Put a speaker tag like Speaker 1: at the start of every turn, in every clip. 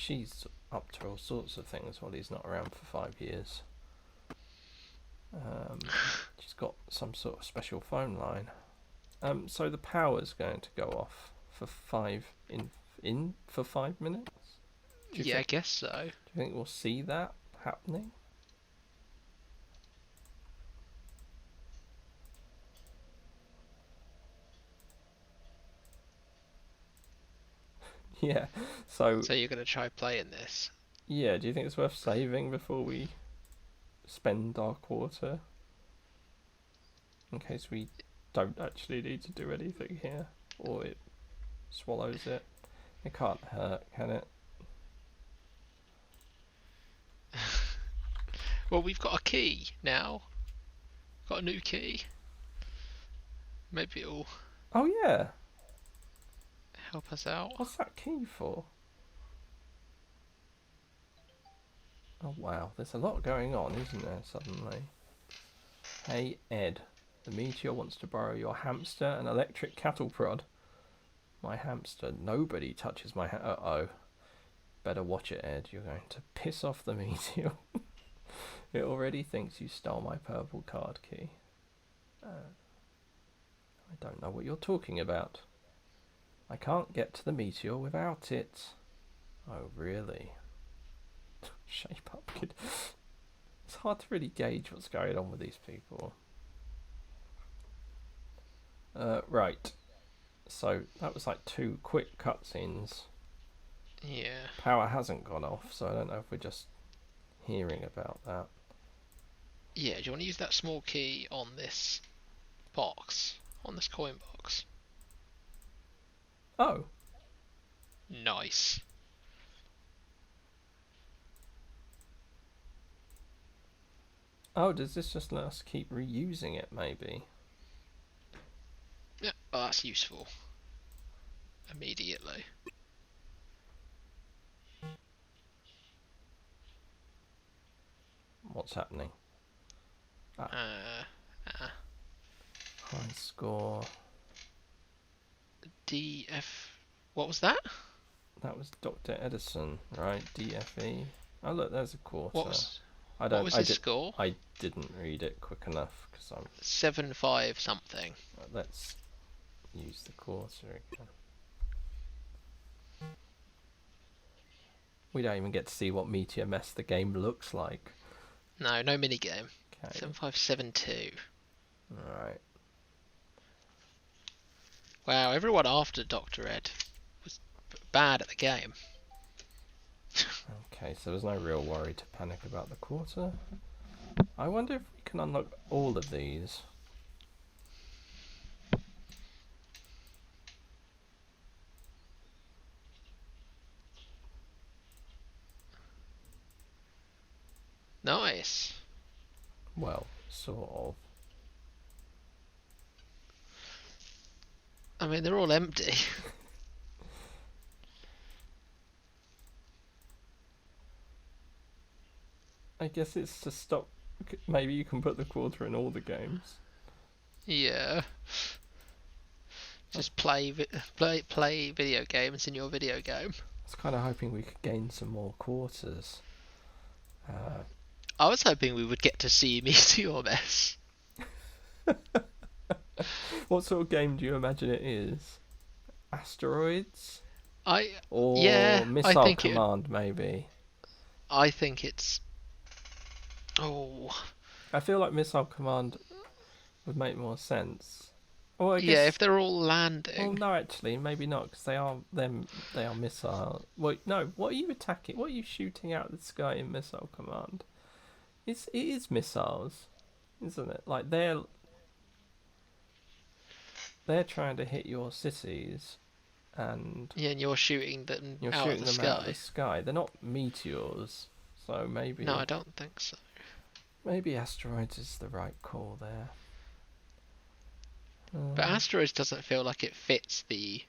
Speaker 1: she's up to all sorts of things while he's not around for 5 years. She's got some sort of special phone line. So the power's going to go off for 5 minutes.
Speaker 2: Yeah, I guess so.
Speaker 1: Do you think we'll see that happening? Yeah. So
Speaker 2: you're gonna try playing this?
Speaker 1: Yeah. Do you think it's worth saving before we spend our quarter, in case we don't actually need to do anything here, or it swallows it? It can't hurt, can it?
Speaker 2: Well, we've got a key now. Got a new key. Maybe it'll
Speaker 1: Oh yeah.
Speaker 2: help us out.
Speaker 1: What's that key for? Oh wow, there's a lot going on, isn't there, suddenly? Hey Ed, the meteor wants to borrow your hamster and electric cattle prod. My hamster, nobody touches my uh-oh. Better watch it, Ed, you're going to piss off the meteor. It already thinks you stole my purple card key. I don't know what you're talking about. I can't get to the meteor without it. Oh, really? Shape up, kid. It's hard to really gauge what's going on with these people. Right. So, that was like 2 quick cutscenes.
Speaker 2: Yeah.
Speaker 1: Power hasn't gone off, so I don't know if we're just hearing about that.
Speaker 2: Yeah, do you want to use that small key on this box? On this coin box?
Speaker 1: Oh.
Speaker 2: Nice.
Speaker 1: Oh, does this just let us keep reusing it, maybe?
Speaker 2: Yeah, well, that's useful. Immediately.
Speaker 1: What's happening?
Speaker 2: High
Speaker 1: score.
Speaker 2: DF. What was that?
Speaker 1: That was Dr. Edison, right? DFE. Oh look, there's a quarter.
Speaker 2: What was his score?
Speaker 1: I didn't read it quick enough because I'm
Speaker 2: 7.5 something.
Speaker 1: Let's use the quarter again. We don't even get to see what meteor mess the game looks like.
Speaker 2: No minigame.
Speaker 1: Okay.
Speaker 2: 7572.
Speaker 1: Alright.
Speaker 2: Wow, everyone after Dr. Ed was bad at the game.
Speaker 1: Okay, so there's no real worry to panic about the quarter. I wonder if we can unlock all of these.
Speaker 2: Nice.
Speaker 1: Well, sort of.
Speaker 2: I mean, they're all empty.
Speaker 1: I guess it's to stop. Maybe you can put the quarter in all the games.
Speaker 2: Yeah. Just play video games in your video game.
Speaker 1: I was kind of hoping we could gain some more quarters.
Speaker 2: I was hoping we would get to see Meteor Mess.
Speaker 1: What sort of game do you imagine it is? Asteroids? Or Missile
Speaker 2: I think
Speaker 1: Command, maybe?
Speaker 2: I think it's... Oh...
Speaker 1: I feel like Missile Command would make more sense. Well, I guess...
Speaker 2: Yeah, if they're all landing.
Speaker 1: Well, no, actually, maybe not, because they are missile. Well, no, what are you attacking? What are you shooting out of the sky in Missile Command? It is missiles, isn't it? Like, they're trying to hit your cities, and...
Speaker 2: Yeah, and you're shooting them out of the
Speaker 1: sky. They're not meteors, so maybe...
Speaker 2: No, I don't think so.
Speaker 1: Maybe asteroids is the right call there.
Speaker 2: But asteroids doesn't feel like it fits the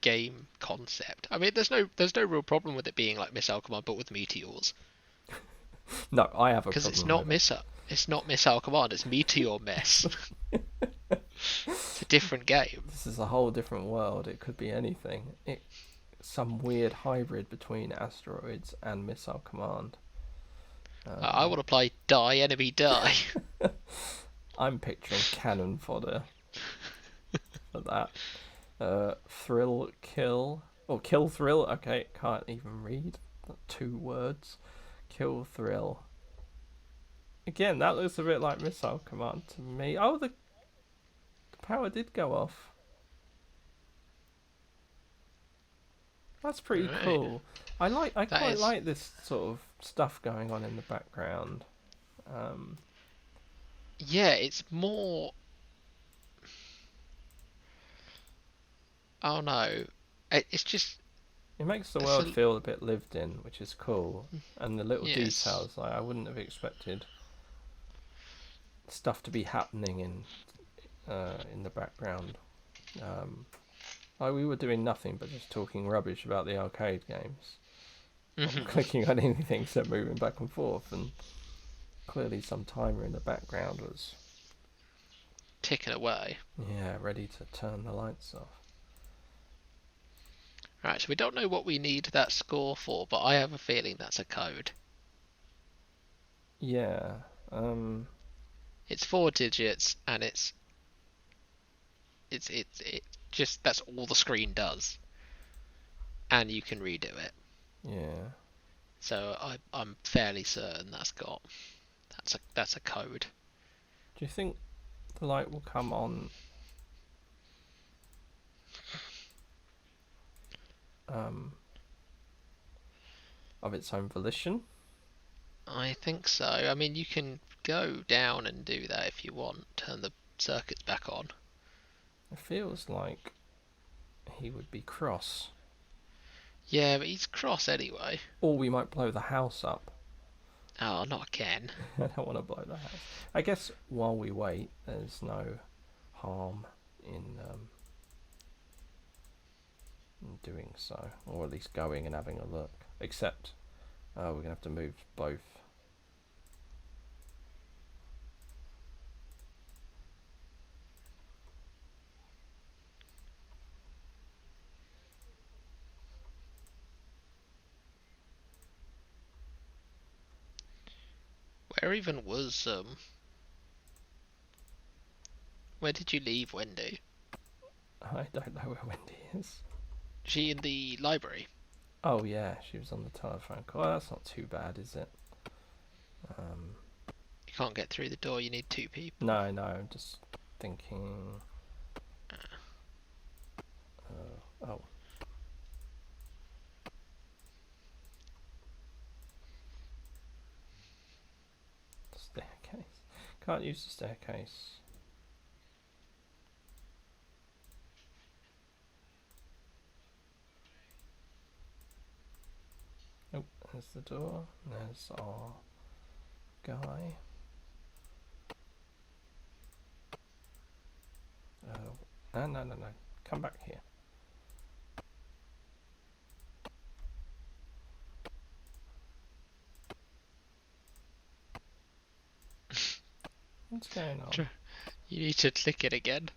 Speaker 2: game concept. I mean, there's no real problem with it being like Missile Command, but with meteors.
Speaker 1: No, I have a problem.
Speaker 2: Because it's not missile. It's not Missile Command. It's Meteor Mess. It's a different game.
Speaker 1: This is a whole different world. It could be anything. some weird hybrid between asteroids and missile command.
Speaker 2: I want to play die enemy die.
Speaker 1: I'm picturing cannon fodder for that. Thrill kill. Oh, kill thrill. Okay, can't even read. 2 words. Kill thrill. Again, that looks a bit like missile command to me. Oh, the power did go off. That's pretty
Speaker 2: Right.
Speaker 1: cool. I quite
Speaker 2: is-
Speaker 1: like this sort of stuff going on in the background.
Speaker 2: Yeah, it's more. Oh no, it's just.
Speaker 1: It makes the
Speaker 2: It's
Speaker 1: world feel a bit lived in, which is cool. And the little
Speaker 2: Yes.
Speaker 1: details, like I wouldn't have expected stuff to be happening in the background. Like we were doing nothing but just talking rubbish about the arcade games. Not clicking on anything except moving back and forth, and clearly some timer in the background was
Speaker 2: ticking away.
Speaker 1: ready to turn the lights off.
Speaker 2: Right, so we don't know what we need that score for, but I have a feeling that's a code.
Speaker 1: Yeah.
Speaker 2: It's 4 digits, and it's just that's all the screen does, and you can redo it.
Speaker 1: Yeah.
Speaker 2: So I'm fairly certain that's a code.
Speaker 1: Do you think the light will come on of its own volition?
Speaker 2: I think so. I mean, you can go down and do that if you want. Turn the circuits back on.
Speaker 1: It feels like he would be cross.
Speaker 2: Yeah, but he's cross anyway.
Speaker 1: Or we might blow the house up.
Speaker 2: Oh, not again.
Speaker 1: I don't want to blow the house. I guess while we wait, there's no harm in doing so. Or at least going and having a look. Except we're going to have to move both.
Speaker 2: Where even was where did you leave Wendy?
Speaker 1: I don't know where Wendy is.
Speaker 2: She in the library?
Speaker 1: Oh yeah, she was on the telephone call. Oh, that's not too bad, is it?
Speaker 2: You can't get through the door, you need 2 people.
Speaker 1: No, I'm just thinking. Oh. Staircase. Can't use the staircase. Oh, there's the door. There's our guy. Oh, no. Come back here. What's going on?
Speaker 2: You need to click it again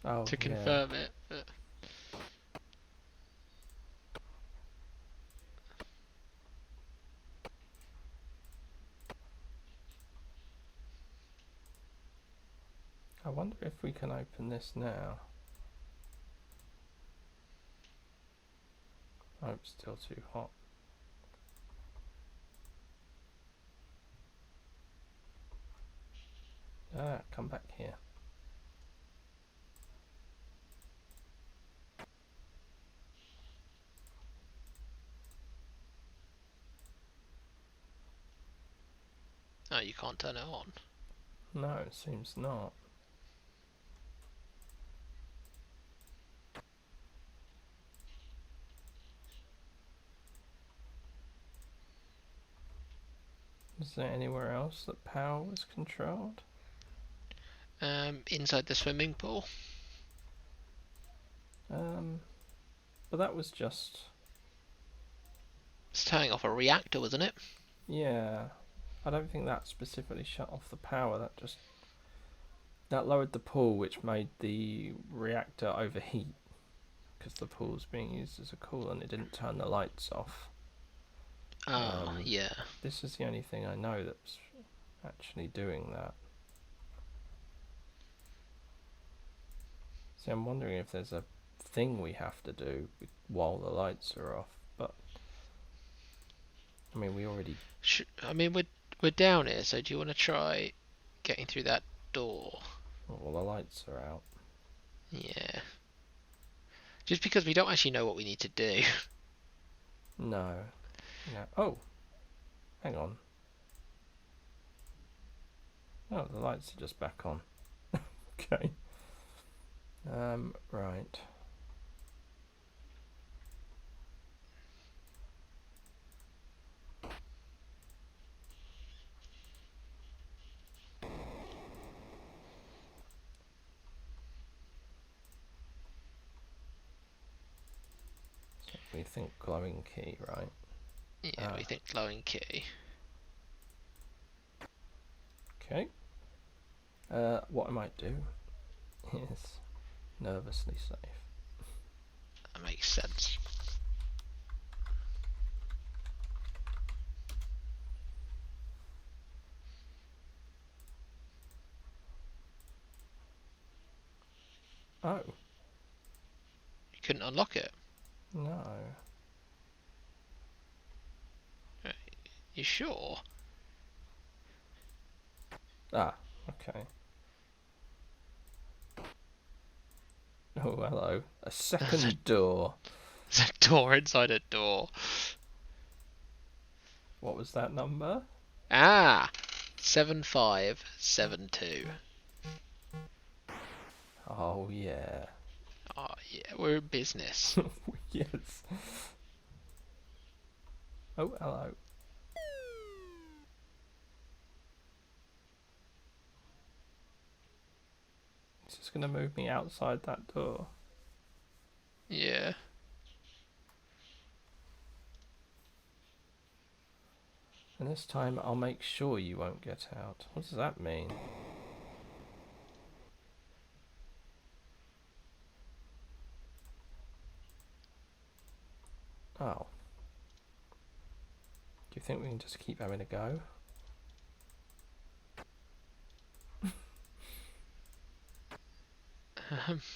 Speaker 2: to confirm it. But...
Speaker 1: I wonder if we can open this now. Oh, it's still too hot. Come back here.
Speaker 2: Oh, you can't turn it on.
Speaker 1: No, it seems not. Is there anywhere else that power was controlled?
Speaker 2: Inside the swimming pool.
Speaker 1: But that was just...
Speaker 2: It's turning off a reactor, wasn't it?
Speaker 1: Yeah. I don't think that specifically shut off the power. That lowered the pool, which made the reactor overheat. because the pool's being used as a coolant. It didn't turn the lights off.
Speaker 2: Yeah.
Speaker 1: This is the only thing I know that's actually doing that. See, I'm wondering if there's a thing we have to do while the lights are off, but I mean, we already...
Speaker 2: I mean, we're down here, so do you want to try getting through that door?
Speaker 1: Well, the lights are out.
Speaker 2: Yeah. Just because we don't actually know what we need to do.
Speaker 1: No. No. Oh! Hang on. Oh, the lights are just back on. Okay. Right. So we think glowing key, right?
Speaker 2: Yeah, we think glowing key.
Speaker 1: Okay. What I might do is nervously save.
Speaker 2: That makes sense.
Speaker 1: Oh.
Speaker 2: You couldn't unlock it?
Speaker 1: No.
Speaker 2: You sure?
Speaker 1: Ah, okay. Oh, hello. A second door.
Speaker 2: There's a door inside a door.
Speaker 1: What was that number?
Speaker 2: 7572.
Speaker 1: Oh, yeah.
Speaker 2: Oh yeah, we're in business.
Speaker 1: Yes. Oh, hello. It's just going to move me outside that door.
Speaker 2: Yeah.
Speaker 1: And this time I'll make sure you won't get out. What does that mean? Oh. Do you think we can just keep having a go?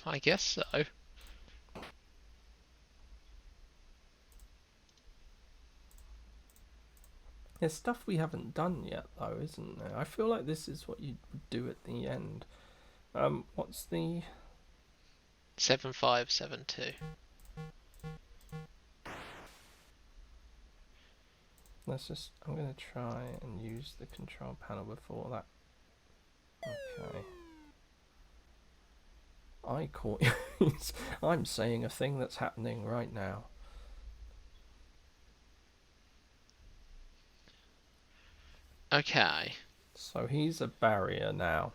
Speaker 2: I guess so.
Speaker 1: There's stuff we haven't done yet, though, isn't there? I feel like this is what you would do at the end. What's the...
Speaker 2: 7572.
Speaker 1: Let's just... I'm going to try and use the control panel before that. Okay. I caught you. I'm saying a thing that's happening right now.
Speaker 2: Okay.
Speaker 1: So he's a barrier now.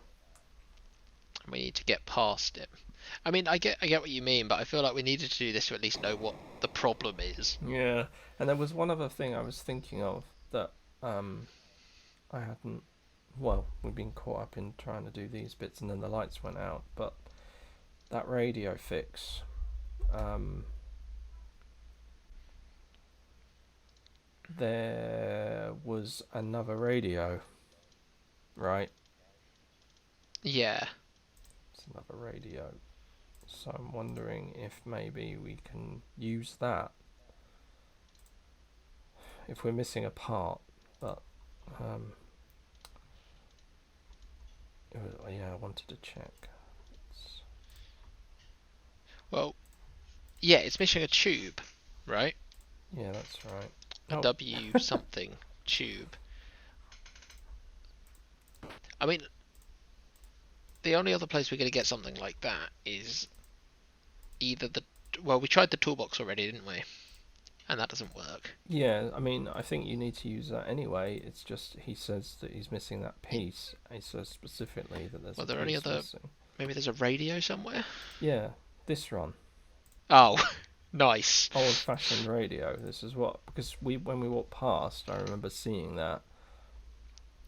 Speaker 2: We need to get past him. I mean, I get what you mean, but I feel like we needed to do this to at least know what the problem is.
Speaker 1: Yeah. And there was one other thing I was thinking of that I hadn't... Well, we've been caught up in trying to do these bits and then the lights went out, but that radio fix... there was another radio, right?
Speaker 2: Yeah.
Speaker 1: It's another radio. So I'm wondering if maybe we can use that if we're missing a part, but yeah, I wanted to check.
Speaker 2: Well, yeah, it's missing a tube, right?
Speaker 1: Yeah, that's right.
Speaker 2: A
Speaker 1: Oh.
Speaker 2: W something tube. I mean, the only other place we're going to get something like that is either the... Well, we tried the toolbox already, didn't we? And that doesn't work.
Speaker 1: Yeah, I mean, I think you need to use that anyway. It's just he says that he's missing that piece. He says specifically that there's
Speaker 2: Were
Speaker 1: a
Speaker 2: there
Speaker 1: piece
Speaker 2: any other...
Speaker 1: missing.
Speaker 2: Maybe there's a radio somewhere?
Speaker 1: Yeah, this one.
Speaker 2: Oh, nice.
Speaker 1: Old-fashioned radio. This is what... Because when we walked past, I remember seeing that.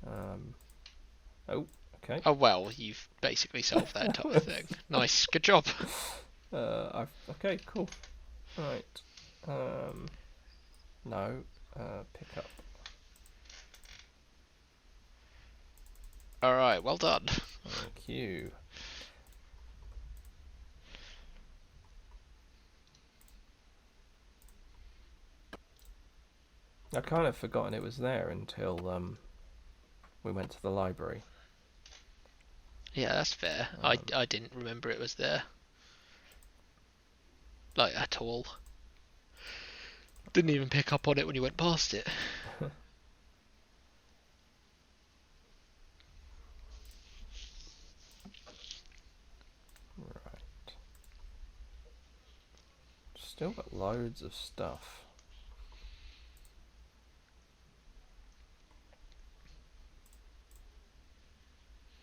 Speaker 1: Oh, okay.
Speaker 2: Oh, well, you've basically solved that entire thing. Nice, good job.
Speaker 1: Okay, cool. Right. No. Pick up.
Speaker 2: Alright, well done.
Speaker 1: Thank you. I kind of forgotten it was there until we went to the library.
Speaker 2: Yeah, that's fair. I didn't remember it was there. Like, at all. Didn't even pick up on it when you went past it.
Speaker 1: Right. Still got loads of stuff.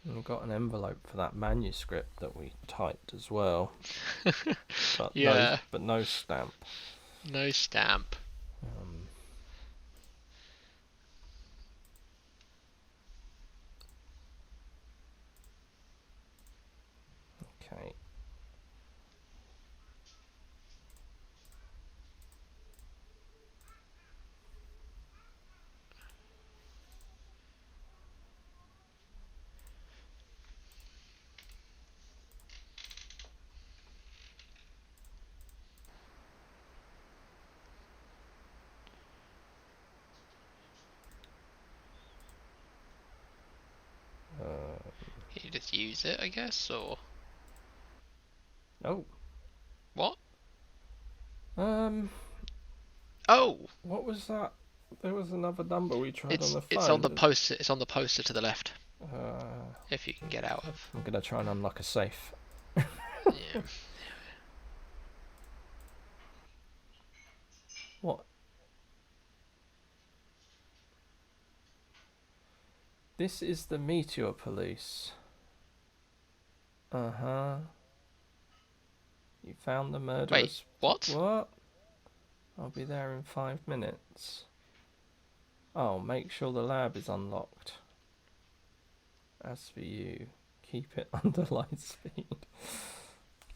Speaker 1: And we got an envelope for that manuscript that we typed as well. But
Speaker 2: Yeah.
Speaker 1: no stamp.
Speaker 2: No stamp.
Speaker 1: Okay.
Speaker 2: Can you just use it, I guess, or
Speaker 1: Oh.
Speaker 2: what?
Speaker 1: Um.
Speaker 2: Oh,
Speaker 1: What was that? There was another number we tried on the phone.
Speaker 2: it's on the poster. It's on the poster to the left.
Speaker 1: Uh,
Speaker 2: If you can get out of.
Speaker 1: I'm gonna try and unlock a safe.
Speaker 2: Yeah.
Speaker 1: What? This is the Meteor Police. Uh-huh. You found the murderers.
Speaker 2: Wait, what?
Speaker 1: What? I'll be there in 5 minutes. Oh, make sure the lab is unlocked. As for you, keep it under light speed.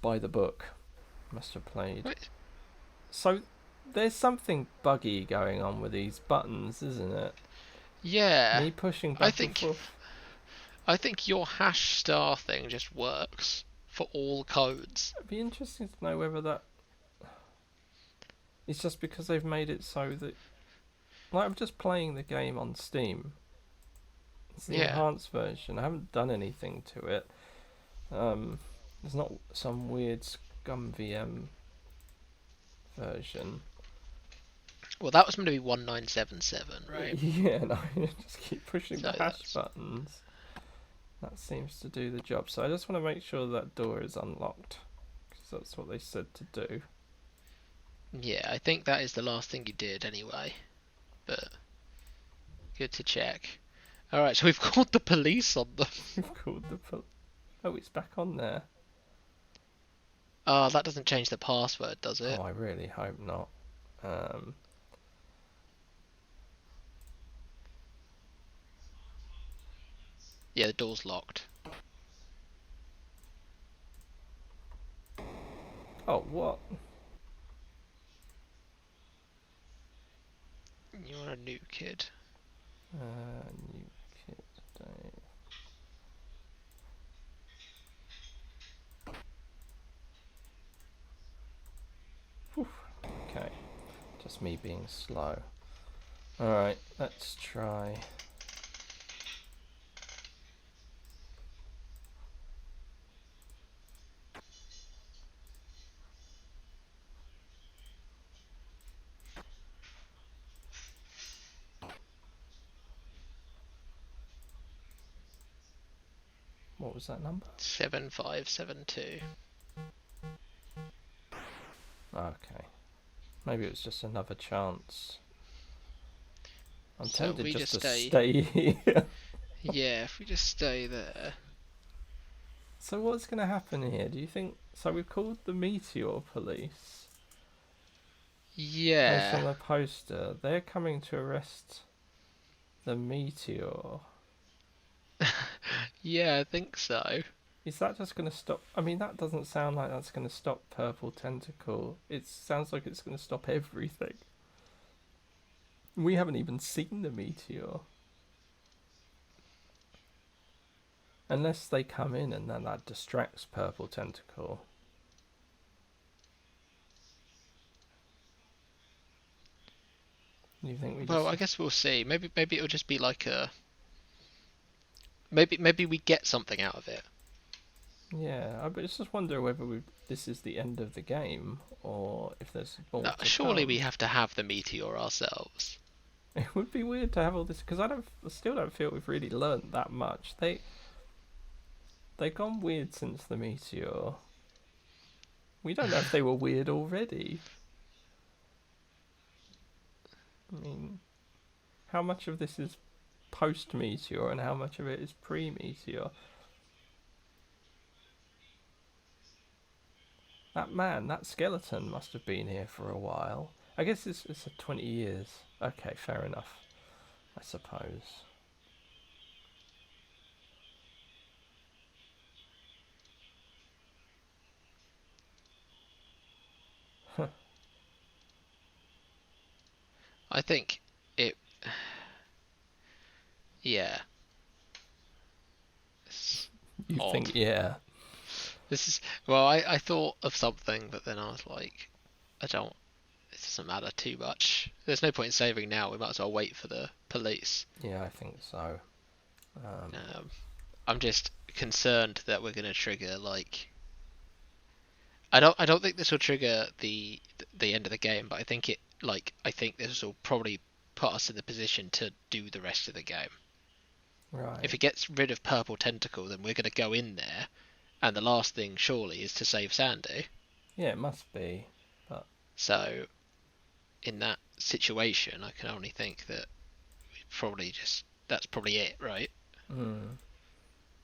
Speaker 1: By the book. Must have played.
Speaker 2: Wait.
Speaker 1: So, there's something buggy going on with these buttons, isn't it?
Speaker 2: Yeah.
Speaker 1: Me pushing back and forth.
Speaker 2: I think your hash star thing just works for all codes.
Speaker 1: It'd be interesting to know whether that... It's just because they've made it so that... Like, I'm just playing the game on Steam. It's the enhanced version. I haven't done anything to it. There's not some weird scum VM version.
Speaker 2: Well, that was meant to be 1977, right?
Speaker 1: Yeah, no, just keep pushing
Speaker 2: So
Speaker 1: the hash buttons. That seems to do the job. So I just want to make sure that door is unlocked, because that's what they said to do.
Speaker 2: Yeah, I think that is the last thing you did anyway. But good to check. Alright, so we've called the police on them.
Speaker 1: We've called the Oh, it's back on there.
Speaker 2: Oh, that doesn't change the password, does it?
Speaker 1: Oh, I really hope not.
Speaker 2: Yeah, the door's locked.
Speaker 1: Oh, what?
Speaker 2: You're a new kid.
Speaker 1: New kid, Dave. Whew. Okay, just me being slow. Alright, let's try. What was that number?
Speaker 2: 7572.
Speaker 1: Okay. Maybe it was just another chance. I'm
Speaker 2: So
Speaker 1: tempted
Speaker 2: we
Speaker 1: just
Speaker 2: just
Speaker 1: to
Speaker 2: stay-
Speaker 1: stay here.
Speaker 2: Yeah, if we just stay there.
Speaker 1: So what's going to happen here? Do you think... So we've called the Meteor Police. Based on
Speaker 2: Yeah.
Speaker 1: the poster. They're coming to arrest the Meteor.
Speaker 2: Yeah, I think so.
Speaker 1: Is that just going to stop? I mean, that doesn't sound like that's going to stop Purple Tentacle. It sounds like it's going to stop everything. We haven't even seen the meteor. Unless they come in and then that distracts Purple Tentacle. You think we
Speaker 2: Well,
Speaker 1: just...
Speaker 2: I guess we'll see. Maybe it'll just be like a. Maybe we get something out of it.
Speaker 1: Yeah, I just wonder whether this is the end of the game or if there's more to
Speaker 2: Surely
Speaker 1: come.
Speaker 2: we have to have the meteor ourselves.
Speaker 1: It would be weird to have all this because I still don't feel we've really learnt that much. They've gone weird since the meteor. We don't know if they were weird already. I mean, how much of this is post-meteor and how much of it is pre-meteor? That skeleton must have been here for a while. I guess it's 20 years. Okay, fair enough, I suppose.
Speaker 2: I think it. Yeah. It's
Speaker 1: You
Speaker 2: odd.
Speaker 1: think, yeah.
Speaker 2: This is well. I thought of something, but then I was like, I don't. It doesn't matter too much. There's no point in saving now. We might as well wait for the police.
Speaker 1: Yeah, I think so.
Speaker 2: I'm just concerned that we're gonna trigger like. I don't think this will trigger the end of the game, but I think this will probably put us in the position to do the rest of the game.
Speaker 1: Right.
Speaker 2: If it gets rid of Purple Tentacle, then we're gonna go in there, and the last thing surely is to save Sandy.
Speaker 1: Yeah, it must be. But
Speaker 2: So, in that situation, I can only think that that's probably it, right?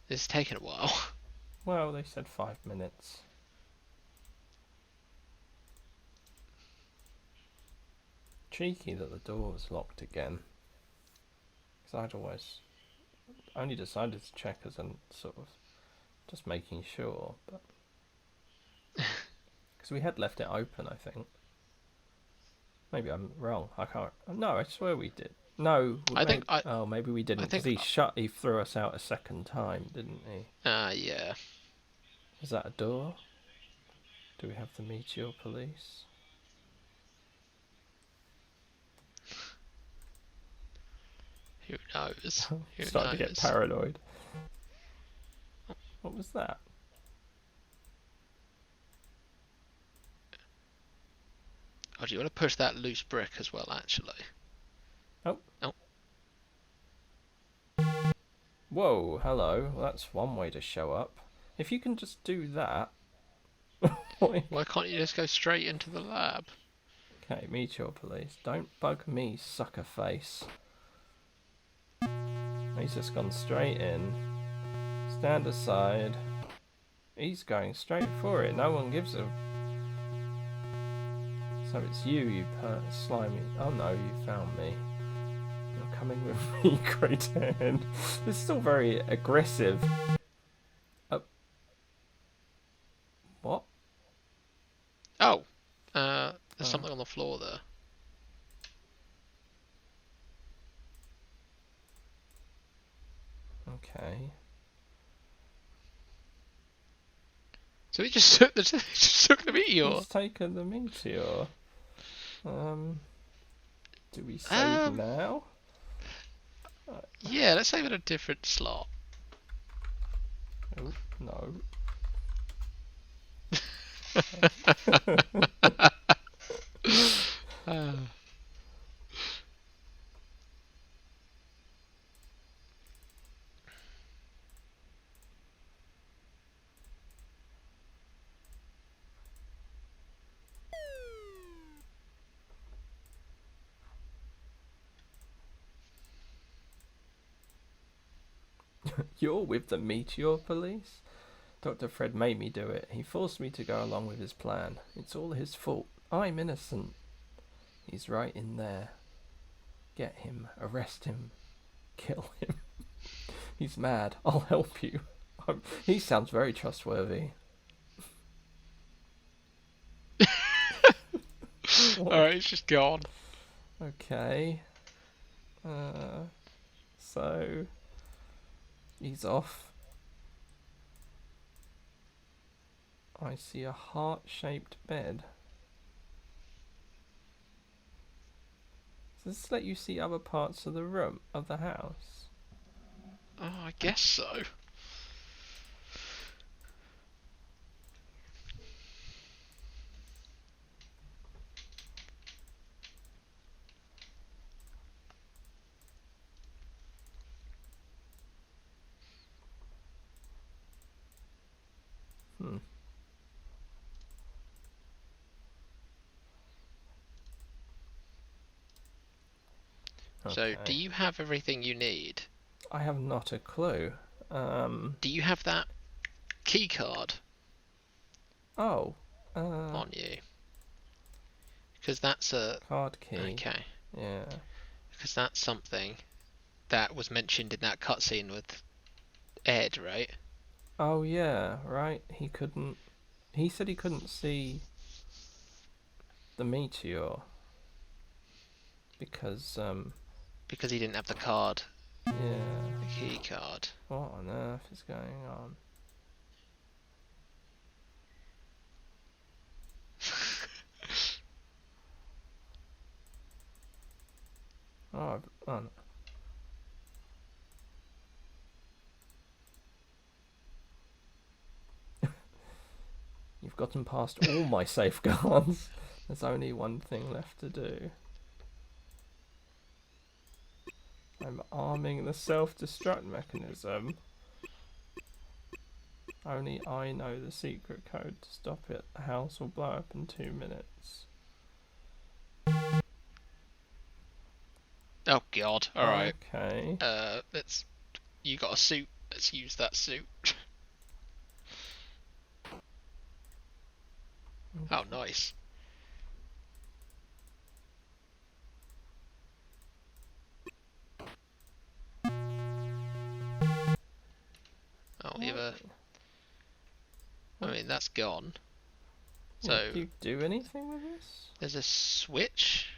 Speaker 2: This is taking a while.
Speaker 1: Well, they said 5 minutes. Cheeky that the door was locked again. Because I'd always only decided to check as a sort of just making sure, but because we had left it open, I think. Maybe I'm wrong. I can't. No, I swear we did. No, maybe we didn't. Because he threw us out a second time, didn't he?
Speaker 2: Yeah.
Speaker 1: Is that a door? Do we have the Meteor Police?
Speaker 2: Who knows?
Speaker 1: Starting to get paranoid. What was that?
Speaker 2: Oh, do you want to push that loose brick as well, actually?
Speaker 1: Oh.
Speaker 2: Oh.
Speaker 1: Whoa, hello. Well, that's one way to show up. If you can just do that...
Speaker 2: Why can't you just go straight into the lab?
Speaker 1: Okay, Meteor Police. Don't bug me, sucker face. He's just gone straight in. Stand aside. He's going straight for it. No one gives a... So it's you slimy... Oh no, you found me. You're coming with me, Great Hand. It's still very aggressive. What?
Speaker 2: Oh! There's something on the floor there.
Speaker 1: Okay.
Speaker 2: So he just took the meteor.
Speaker 1: He's taken the meteor. Do we save now?
Speaker 2: Yeah, let's save it a different slot.
Speaker 1: Oh, no. You're with the Meteor Police? Dr. Fred made me do it. He forced me to go along with his plan. It's all his fault. I'm innocent. He's right in there. Get him. Arrest him. Kill him. He's mad. I'll help you. He sounds very trustworthy.
Speaker 2: Alright, it's just gone.
Speaker 1: Okay. So he's off. I see a heart-shaped bed. Does this let you see other parts of the room, of the house?
Speaker 2: Oh, I guess so.
Speaker 1: Hmm.
Speaker 2: So,
Speaker 1: Okay.
Speaker 2: do you have everything you need?
Speaker 1: I have not a clue.
Speaker 2: Do you have that key card
Speaker 1: Oh.
Speaker 2: on you? Because that's a...
Speaker 1: Card key.
Speaker 2: Okay.
Speaker 1: Yeah.
Speaker 2: Because that's something that was mentioned in that cutscene with Ed, right?
Speaker 1: Oh yeah, right. He couldn't. He said he couldn't see the meteor because
Speaker 2: Because he didn't have the card,
Speaker 1: yeah.
Speaker 2: the key card.
Speaker 1: What on earth is going on? Oh, oh no. You've gotten past all my safeguards. There's only one thing left to do. I'm arming the self-destruct mechanism. Only I know the secret code to stop it. The house will blow up in 2 minutes.
Speaker 2: Oh god, alright.
Speaker 1: Okay.
Speaker 2: Let's... You got a suit, let's use that suit. Oh, nice. Oh, we have a... I mean, that's gone. So,
Speaker 1: do you do anything with this?
Speaker 2: there's a switch?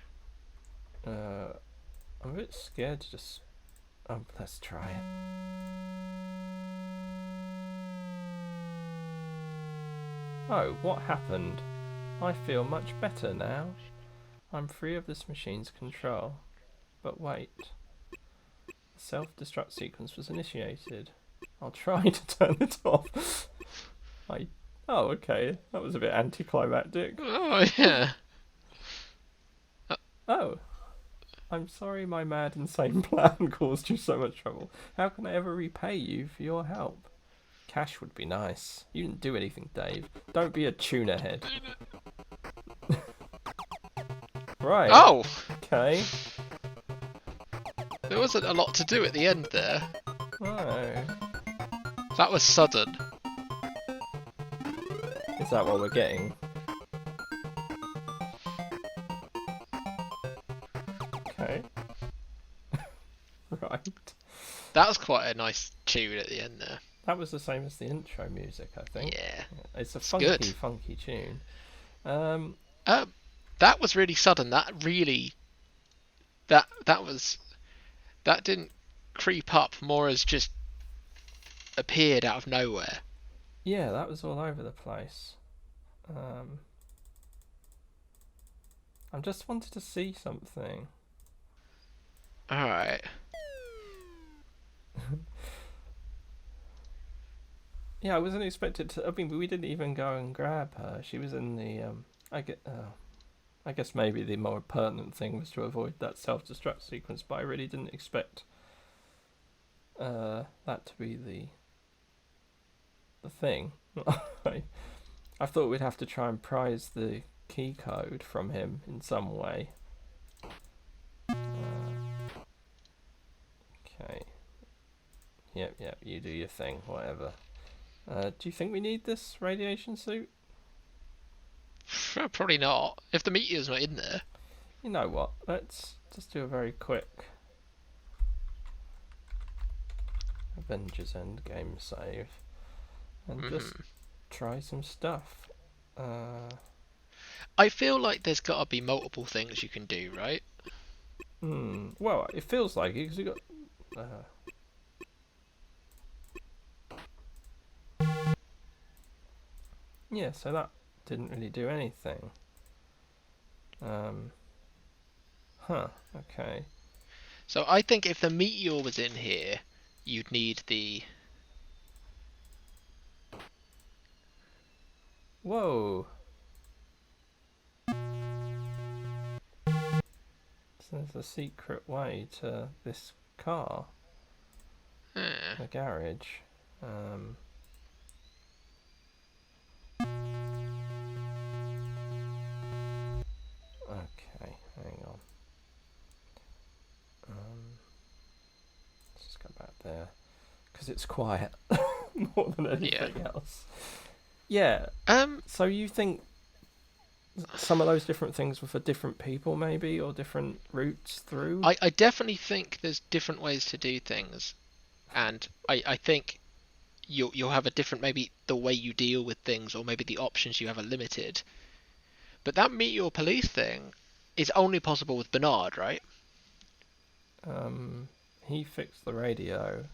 Speaker 1: I'm a bit scared to just... Oh, let's try it. Oh, what happened? I feel much better now. I'm free of this machine's control. But wait. The self-destruct sequence was initiated. I'll try to turn it off. Oh, okay. That was a bit anticlimactic.
Speaker 2: Oh, yeah.
Speaker 1: Oh. I'm sorry my mad, insane plan caused you so much trouble. How can I ever repay you for your help? Cash would be nice. You didn't do anything, Dave. Don't be a tuna head. Right.
Speaker 2: Oh!
Speaker 1: Okay.
Speaker 2: There wasn't a lot to do at the end there.
Speaker 1: Oh.
Speaker 2: That was sudden.
Speaker 1: Is that what we're getting? Okay. Right.
Speaker 2: That was quite a nice tune at the end there.
Speaker 1: That was the same as the intro music, I think.
Speaker 2: Yeah.
Speaker 1: It's a
Speaker 2: good.
Speaker 1: funky tune.
Speaker 2: That was really sudden. That really... That didn't creep up, more as just appeared out of nowhere.
Speaker 1: Yeah, that was all over the place. I just wanted to see something.
Speaker 2: Alright.
Speaker 1: Yeah, I wasn't expected to. I mean, we didn't even go and grab her. She was in the. I guess maybe the more pertinent thing was to avoid that self-destruct sequence, but I really didn't expect that to be the thing. I thought we'd have to try and prise the key code from him in some way. Okay. Yep, you do your thing, whatever. Do you think we need this radiation suit?
Speaker 2: Probably not. If the meteor's not in there.
Speaker 1: You know what? Let's just do a very quick Avengers Endgame save. and just try some stuff.
Speaker 2: I feel like there's got to be multiple things you can do, right?
Speaker 1: Well, it feels like it because we got. Yeah, so that didn't really do anything. Okay.
Speaker 2: So I think if the meteor was in here, you'd need the...
Speaker 1: Whoa. So there's a secret way to this car. The garage. Okay, hang on. Let's just go back there. Because it's quiet more than anything else. Yeah. So you think some of those different things were for different people, maybe, or different routes through?
Speaker 2: I definitely think there's different ways to do things, and I think you'll have a different, maybe the way you deal with things, or maybe the options you have are limited. But that meteor police thing is only possible with Bernard, right?
Speaker 1: He fixed the radio.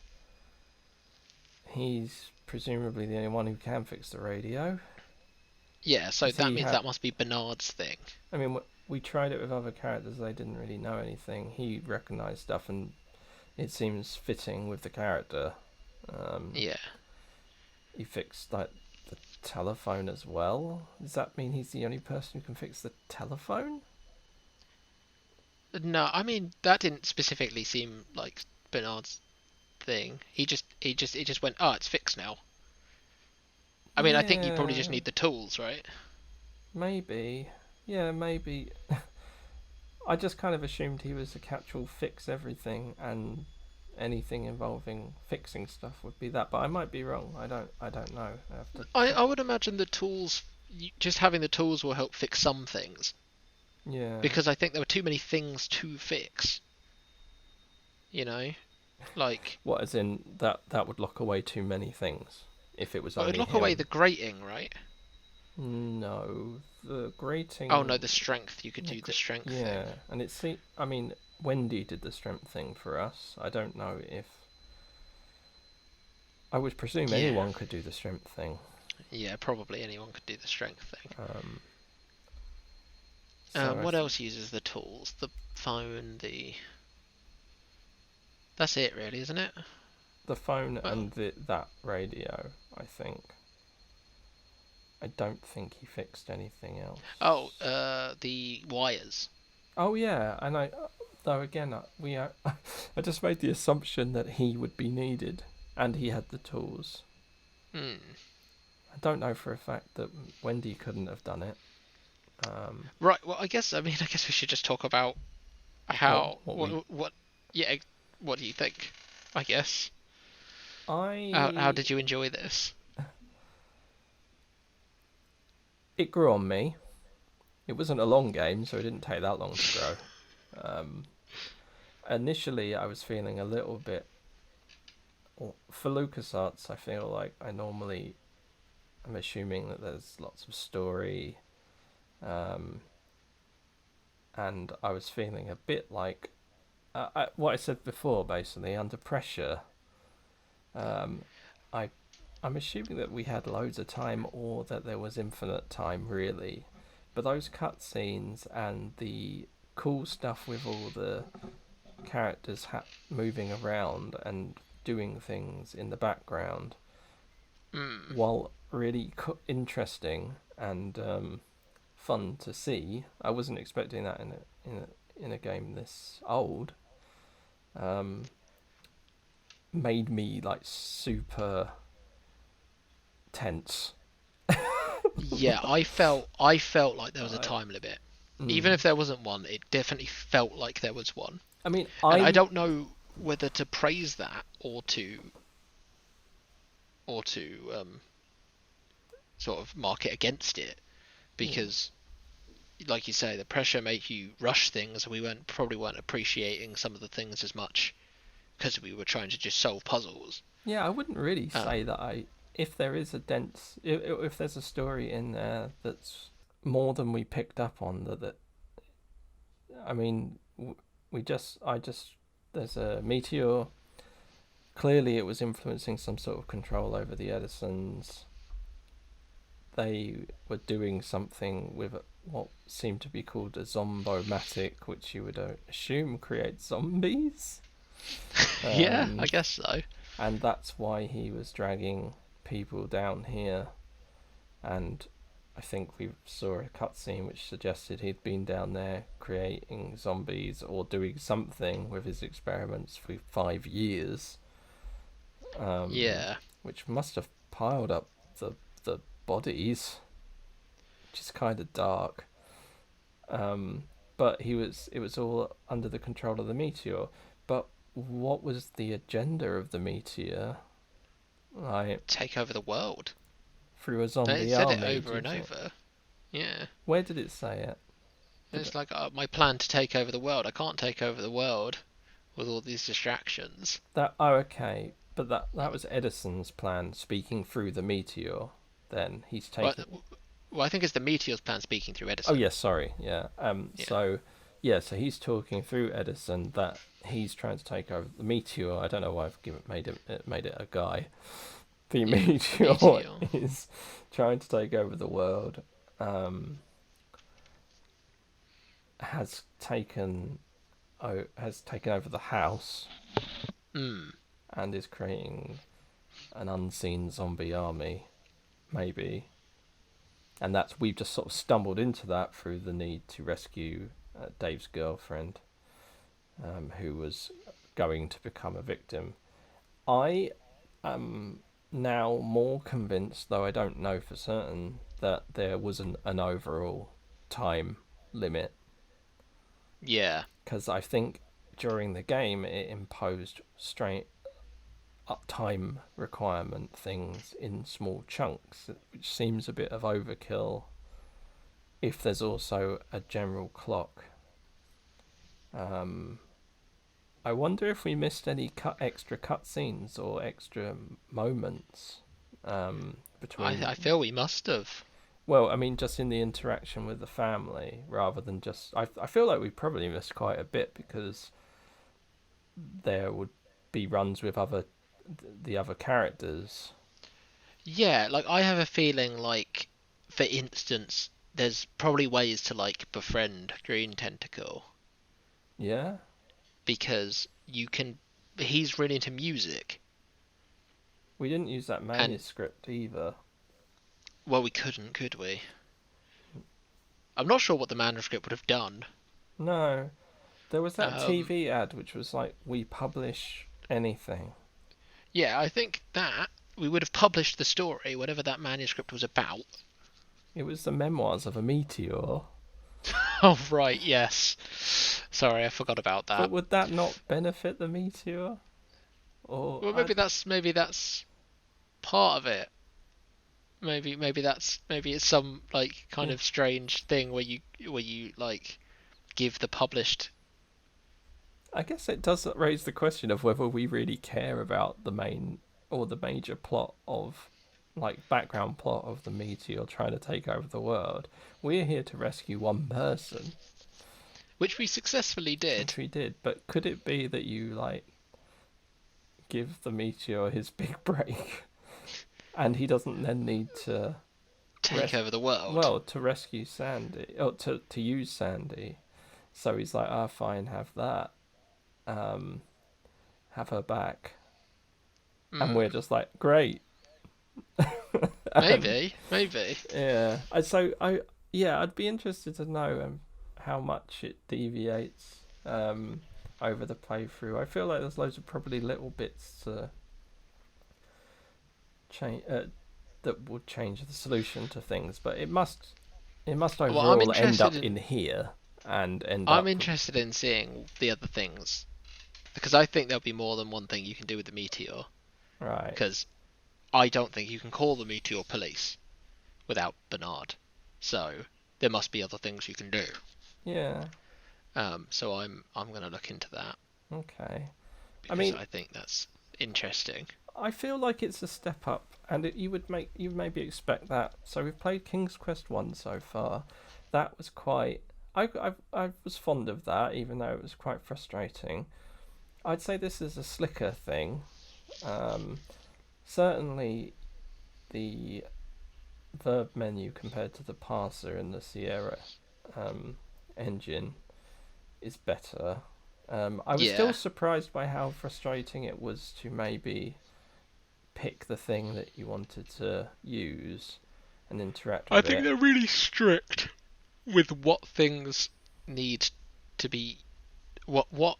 Speaker 1: He's presumably the only one who can fix the radio.
Speaker 2: Yeah, so that means that must be Bernard's thing.
Speaker 1: I mean, we tried it with other characters. They didn't really know anything. He recognised stuff, and it seems fitting with the character.
Speaker 2: Yeah.
Speaker 1: He fixed like the telephone as well. Does that mean he's the only person who can fix the telephone?
Speaker 2: No, I mean that didn't specifically seem like Bernard's thing. He just went, oh, it's fixed now. I mean, I think you probably just need the tools, right?
Speaker 1: Maybe. Yeah, maybe. I just kind of assumed he was a catch-all fix everything, and anything involving fixing stuff would be that. But I might be wrong. I don't know.
Speaker 2: I would imagine the tools, just having the tools will help fix some things.
Speaker 1: Yeah.
Speaker 2: Because I think there were too many things to fix. You know, like.
Speaker 1: What, as in that would lock away too many things if it was only
Speaker 2: it would lock
Speaker 1: him.
Speaker 2: away the grating, right?
Speaker 1: No, the grating.
Speaker 2: Oh no, the strength. You could do the strength thing.
Speaker 1: Yeah, and I mean, Wendy did the strength thing for us. I don't know if. I would presume anyone could do the strength thing.
Speaker 2: Yeah, probably anyone could do the strength thing.
Speaker 1: So
Speaker 2: what else uses the tools? The phone, That's it, really, isn't it?
Speaker 1: The phone and that radio, I think. I don't think he fixed anything else.
Speaker 2: Oh, the wires.
Speaker 1: Oh yeah, and I just made the assumption that he would be needed, and he had the tools. I don't know for a fact that Wendy couldn't have done it.
Speaker 2: Right. Well, I guess we should just talk about how what do you think? I guess. How did you enjoy this?
Speaker 1: It grew on me. It wasn't a long game, so it didn't take that long to grow. Initially, I was feeling a little bit. For LucasArts, I feel like I'm assuming that there's lots of story. And I was feeling a bit like what I said before, basically under pressure. I'm assuming that we had loads of time, or that there was infinite time, really. But those cutscenes and the cool stuff with all the characters moving around and doing things in the background, while really interesting and fun to see, I wasn't expecting that in a game this old. Made me like super tense.
Speaker 2: Yeah, I felt like there was a time limit. Even if there wasn't one, it definitely felt like there was one.
Speaker 1: I mean,
Speaker 2: I don't know whether to praise that or to sort of mark it against it, because like you say, the pressure made you rush things. We probably weren't appreciating some of the things as much because we were trying to just solve puzzles.
Speaker 1: Yeah, I wouldn't really say that if there is a dense, if there's a story in there that's more than we picked up on, that I mean, I just, there's a meteor. Clearly, it was influencing some sort of control over the Edisons. They were doing something with what seemed to be called a zombomatic, which you would assume creates zombies.
Speaker 2: Yeah, I guess so.
Speaker 1: And that's why he was dragging people down here. And I think we saw a cutscene which suggested he'd been down there creating zombies or doing something with his experiments for 5 years.
Speaker 2: Yeah.
Speaker 1: Which must have piled up the bodies, which is kind of dark. But it was all under the control of the meteor. But what was the agenda of the meteor? Like,
Speaker 2: Take over the world.
Speaker 1: through a zombie
Speaker 2: They said
Speaker 1: army.
Speaker 2: it over and over. Yeah.
Speaker 1: Where did it say it?
Speaker 2: It's like my plan to take over the world. I can't take over the world with all these distractions.
Speaker 1: Okay. But that was Edison's plan, speaking through the meteor. Then he's taking.
Speaker 2: Well, I think it's the meteor's plan speaking through Edison.
Speaker 1: Oh yes, sorry, yeah. So he's talking through Edison that he's trying to take over the meteor. I don't know why I've made it a guy. The meteor is trying to take over the world. Has taken over the house. And is creating an unseen zombie army, maybe. And we've just sort of stumbled into that through the need to rescue Dave's girlfriend, who was going to become a victim. I am now more convinced, though I don't know for certain, that there was an overall time limit.
Speaker 2: Yeah.
Speaker 1: Because I think during the game it imposed straight uptime requirement things in small chunks, which seems a bit of overkill if there's also a general clock. I wonder if we missed any extra cutscenes or extra moments between.
Speaker 2: I feel we must have.
Speaker 1: Well, I mean, just in the interaction with the family, rather than just. I feel like we probably missed quite a bit because there would be runs with the other characters.
Speaker 2: Yeah, like I have a feeling like, for instance, there's probably ways to like befriend Green Tentacle.
Speaker 1: Yeah.
Speaker 2: Because he's really into music.
Speaker 1: We didn't use that manuscript either.
Speaker 2: Well, we couldn't, could we? I'm not sure what the manuscript would have done.
Speaker 1: No. There was that TV ad which was like, we publish anything.
Speaker 2: Yeah, I think that we would have published the story, whatever that manuscript was about.
Speaker 1: It was the memoirs of a meteor.
Speaker 2: Oh, right, yes. Sorry, I forgot about that.
Speaker 1: But would that not benefit the meteor? Or
Speaker 2: well, maybe that's part of it. Maybe it's some like kind of strange thing where you like give the published.
Speaker 1: I guess it does raise the question of whether we really care about the main or the major plot of, like, background plot of the meteor trying to take over the world. We're here to rescue one person.
Speaker 2: Which we successfully did.
Speaker 1: Which we did, but could it be that you, like, give the meteor his big break and he doesn't then need to
Speaker 2: take over the world?
Speaker 1: Well, to rescue Sandy, or to use Sandy. So he's like, fine, have that. Have her back. And we're just like, great.
Speaker 2: Maybe.
Speaker 1: Yeah. I'd be interested to know how much it deviates over the playthrough. I feel like there's loads of probably little bits to change that would change the solution to things, but it must overall end up in here and end up.
Speaker 2: I'm interested in seeing the other things because I think there'll be more than one thing you can do with the meteor.
Speaker 1: Right.
Speaker 2: Because I don't think you can call the meteor police without Bernard. So there must be other things you can do.
Speaker 1: Yeah.
Speaker 2: So I'm going to look into that.
Speaker 1: Okay.
Speaker 2: Because I think that's interesting.
Speaker 1: I feel like it's a step up, and you maybe expect that. So we've played King's Quest 1 so far. That was quite. I was fond of that, even though it was quite frustrating. I'd say this is a slicker thing. Um, Certainly, the verb menu compared to the parser in the Sierra um, engine is better. I was still
Speaker 2: Yeah.
Speaker 1: surprised by how frustrating it was to maybe pick the thing that you wanted to use and interact
Speaker 2: I
Speaker 1: with
Speaker 2: think
Speaker 1: it.
Speaker 2: they're really strict with what things need to be, what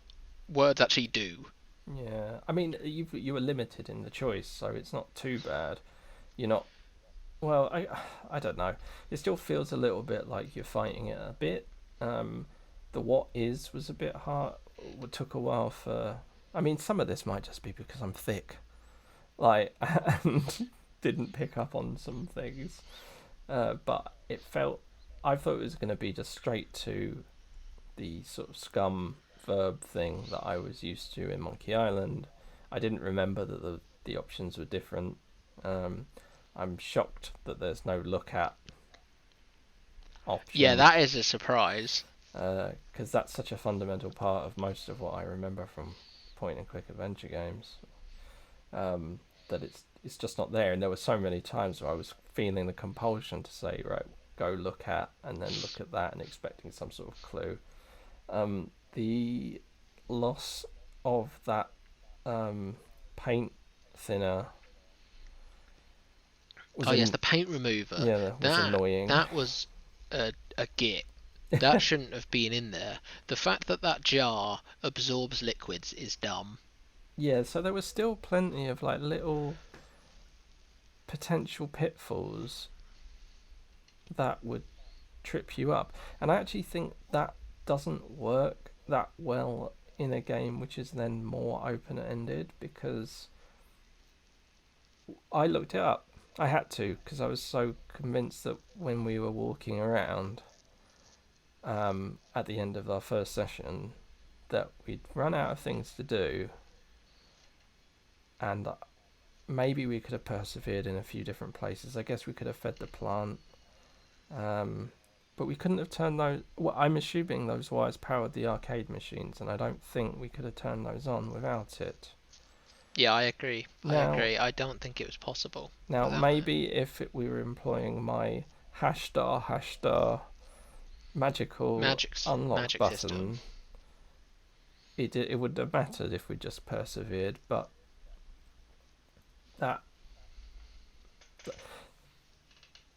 Speaker 2: words actually do.
Speaker 1: Yeah, I mean, you were limited in the choice, so it's not too bad. You're not. Well, I don't know. It still feels a little bit like you're fighting it a bit. Um, the what is was a bit hard. It took a while for. I mean, some of this might just be because I'm thick, like, and didn't pick up on some things. But it felt. I thought it was going to be just straight to the sort of scum verb thing that I was used to in Monkey Island. I didn't remember that the options were different. Um, I'm shocked that there's no look at
Speaker 2: Yeah,
Speaker 1: option,
Speaker 2: that is a surprise.
Speaker 1: because that's such a fundamental part of most of what I remember from point and click adventure games. That it's just not there, and there were so many times where I was feeling the compulsion to say, right, go look at, and then look at that, and expecting some sort of clue. The loss of that paint thinner was
Speaker 2: Oh yes, the paint remover.
Speaker 1: yeah, that was
Speaker 2: That
Speaker 1: annoying.
Speaker 2: that was a git. That shouldn't have been in there. The fact that that jar absorbs liquids is dumb.
Speaker 1: Yeah, so there was still plenty of like little potential pitfalls that would trip you up, and I actually think that doesn't work that well in a game which is then more open ended, because I looked it up. I had to, because I was so convinced that when we were walking around at the end of our first session that we'd run out of things to do, and maybe we could have persevered in a few different places. I guess we could have fed the plant, but we couldn't have turned those. Well, I'm assuming those wires powered the arcade machines, and I don't think we could have turned those on without it.
Speaker 2: Yeah, I agree. I
Speaker 1: Now,
Speaker 2: agree. I don't think it was possible
Speaker 1: now
Speaker 2: without it.
Speaker 1: maybe if we were employing my hash star magical unlock
Speaker 2: Magic system.
Speaker 1: button, it wouldn't have mattered if we just persevered. But that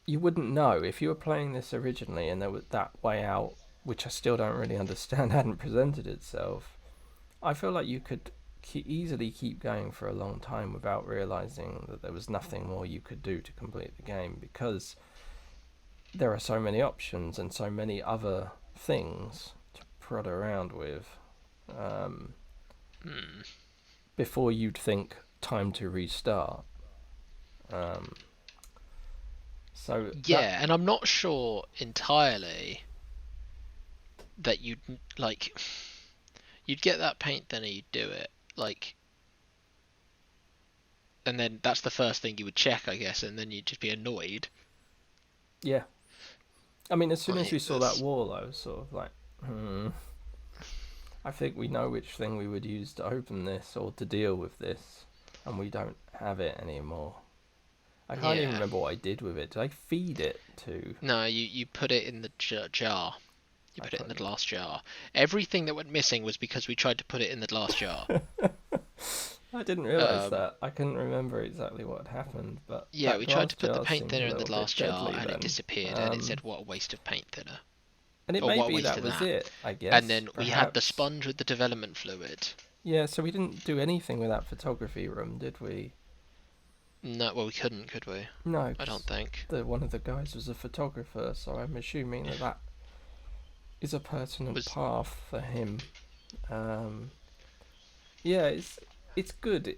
Speaker 1: you wouldn't know if you were playing this originally and there was that way out, which I still don't really understand, hadn't presented itself. I feel like you could easily keep going for a long time without realizing that there was nothing more you could do to complete the game, because there are so many options and so many other things to prod around with
Speaker 2: Hmm.
Speaker 1: before you'd think time to restart. Um, so that
Speaker 2: Yeah, and I'm not sure entirely that you'd get that paint thinner, you'd do it like, and then that's the first thing you would check, I guess, and then you'd just be annoyed.
Speaker 1: yeah, I mean, as soon as we
Speaker 2: Like
Speaker 1: saw that
Speaker 2: that's
Speaker 1: wall, I was sort of like, I think we know which thing we would use to open this or to deal with this, and we don't have it anymore. I can't even
Speaker 2: yeah.
Speaker 1: remember what I did with it. Did I feed it to?
Speaker 2: No, you put it in the jar. You
Speaker 1: I
Speaker 2: put it in
Speaker 1: put
Speaker 2: the glass jar. Everything that went missing was because we tried to put it in the glass jar.
Speaker 1: I didn't realise
Speaker 2: Um,
Speaker 1: that. I couldn't remember exactly what had happened, but
Speaker 2: yeah,
Speaker 1: that
Speaker 2: we tried
Speaker 1: glass
Speaker 2: to put the
Speaker 1: jar
Speaker 2: paint
Speaker 1: seemed a
Speaker 2: thinner in the
Speaker 1: little bit
Speaker 2: glass jar,
Speaker 1: deadly
Speaker 2: and it
Speaker 1: then.
Speaker 2: disappeared, and it said, "What a waste of paint thinner,"
Speaker 1: And it
Speaker 2: or
Speaker 1: may
Speaker 2: "What a
Speaker 1: be
Speaker 2: waste
Speaker 1: that
Speaker 2: of
Speaker 1: was
Speaker 2: that."
Speaker 1: it, I
Speaker 2: And
Speaker 1: guess.
Speaker 2: then we had the
Speaker 1: Perhaps.
Speaker 2: sponge with the development fluid.
Speaker 1: Yeah, so we didn't do anything with that photography room, did we?
Speaker 2: No, well, we couldn't, could we?
Speaker 1: No,
Speaker 2: I don't
Speaker 1: because
Speaker 2: think.
Speaker 1: one of the guys was a photographer, so I'm assuming that that is a pertinent
Speaker 2: Was
Speaker 1: path for him. Um, yeah, it's good.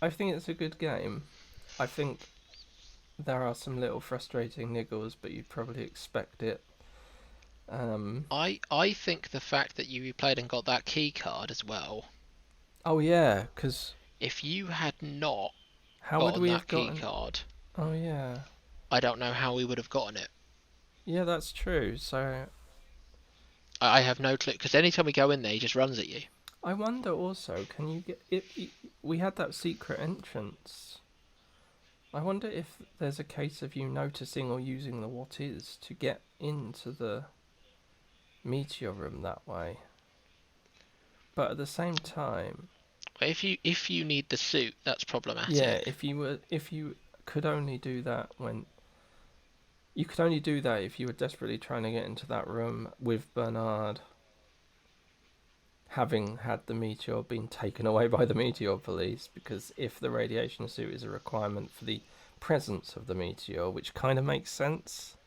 Speaker 1: I think it's a good game. I think there are some little frustrating niggles, but you'd probably expect it. Um,
Speaker 2: I think the fact that you replayed and got that key card as well.
Speaker 1: oh yeah, because
Speaker 2: If you had not
Speaker 1: How
Speaker 2: got
Speaker 1: would
Speaker 2: on
Speaker 1: we have
Speaker 2: that key
Speaker 1: gotten?
Speaker 2: card,
Speaker 1: Oh yeah,
Speaker 2: I don't know how we would have gotten it.
Speaker 1: yeah, that's true. So
Speaker 2: I have no clue, because anytime we go in there, he just runs at you.
Speaker 1: I wonder also, can you get if we had that secret entrance? I wonder if there's a case of you noticing or using the what is to get into the meteor room that way. But at the same time,
Speaker 2: If you need the suit, that's
Speaker 1: yeah,
Speaker 2: problematic.
Speaker 1: if you could only do that when you could only do that if you were desperately trying to get into that room with Bernard, having had the meteor been taken away by the meteor police, because if the radiation suit is a requirement for the presence of the meteor, which kind of makes sense,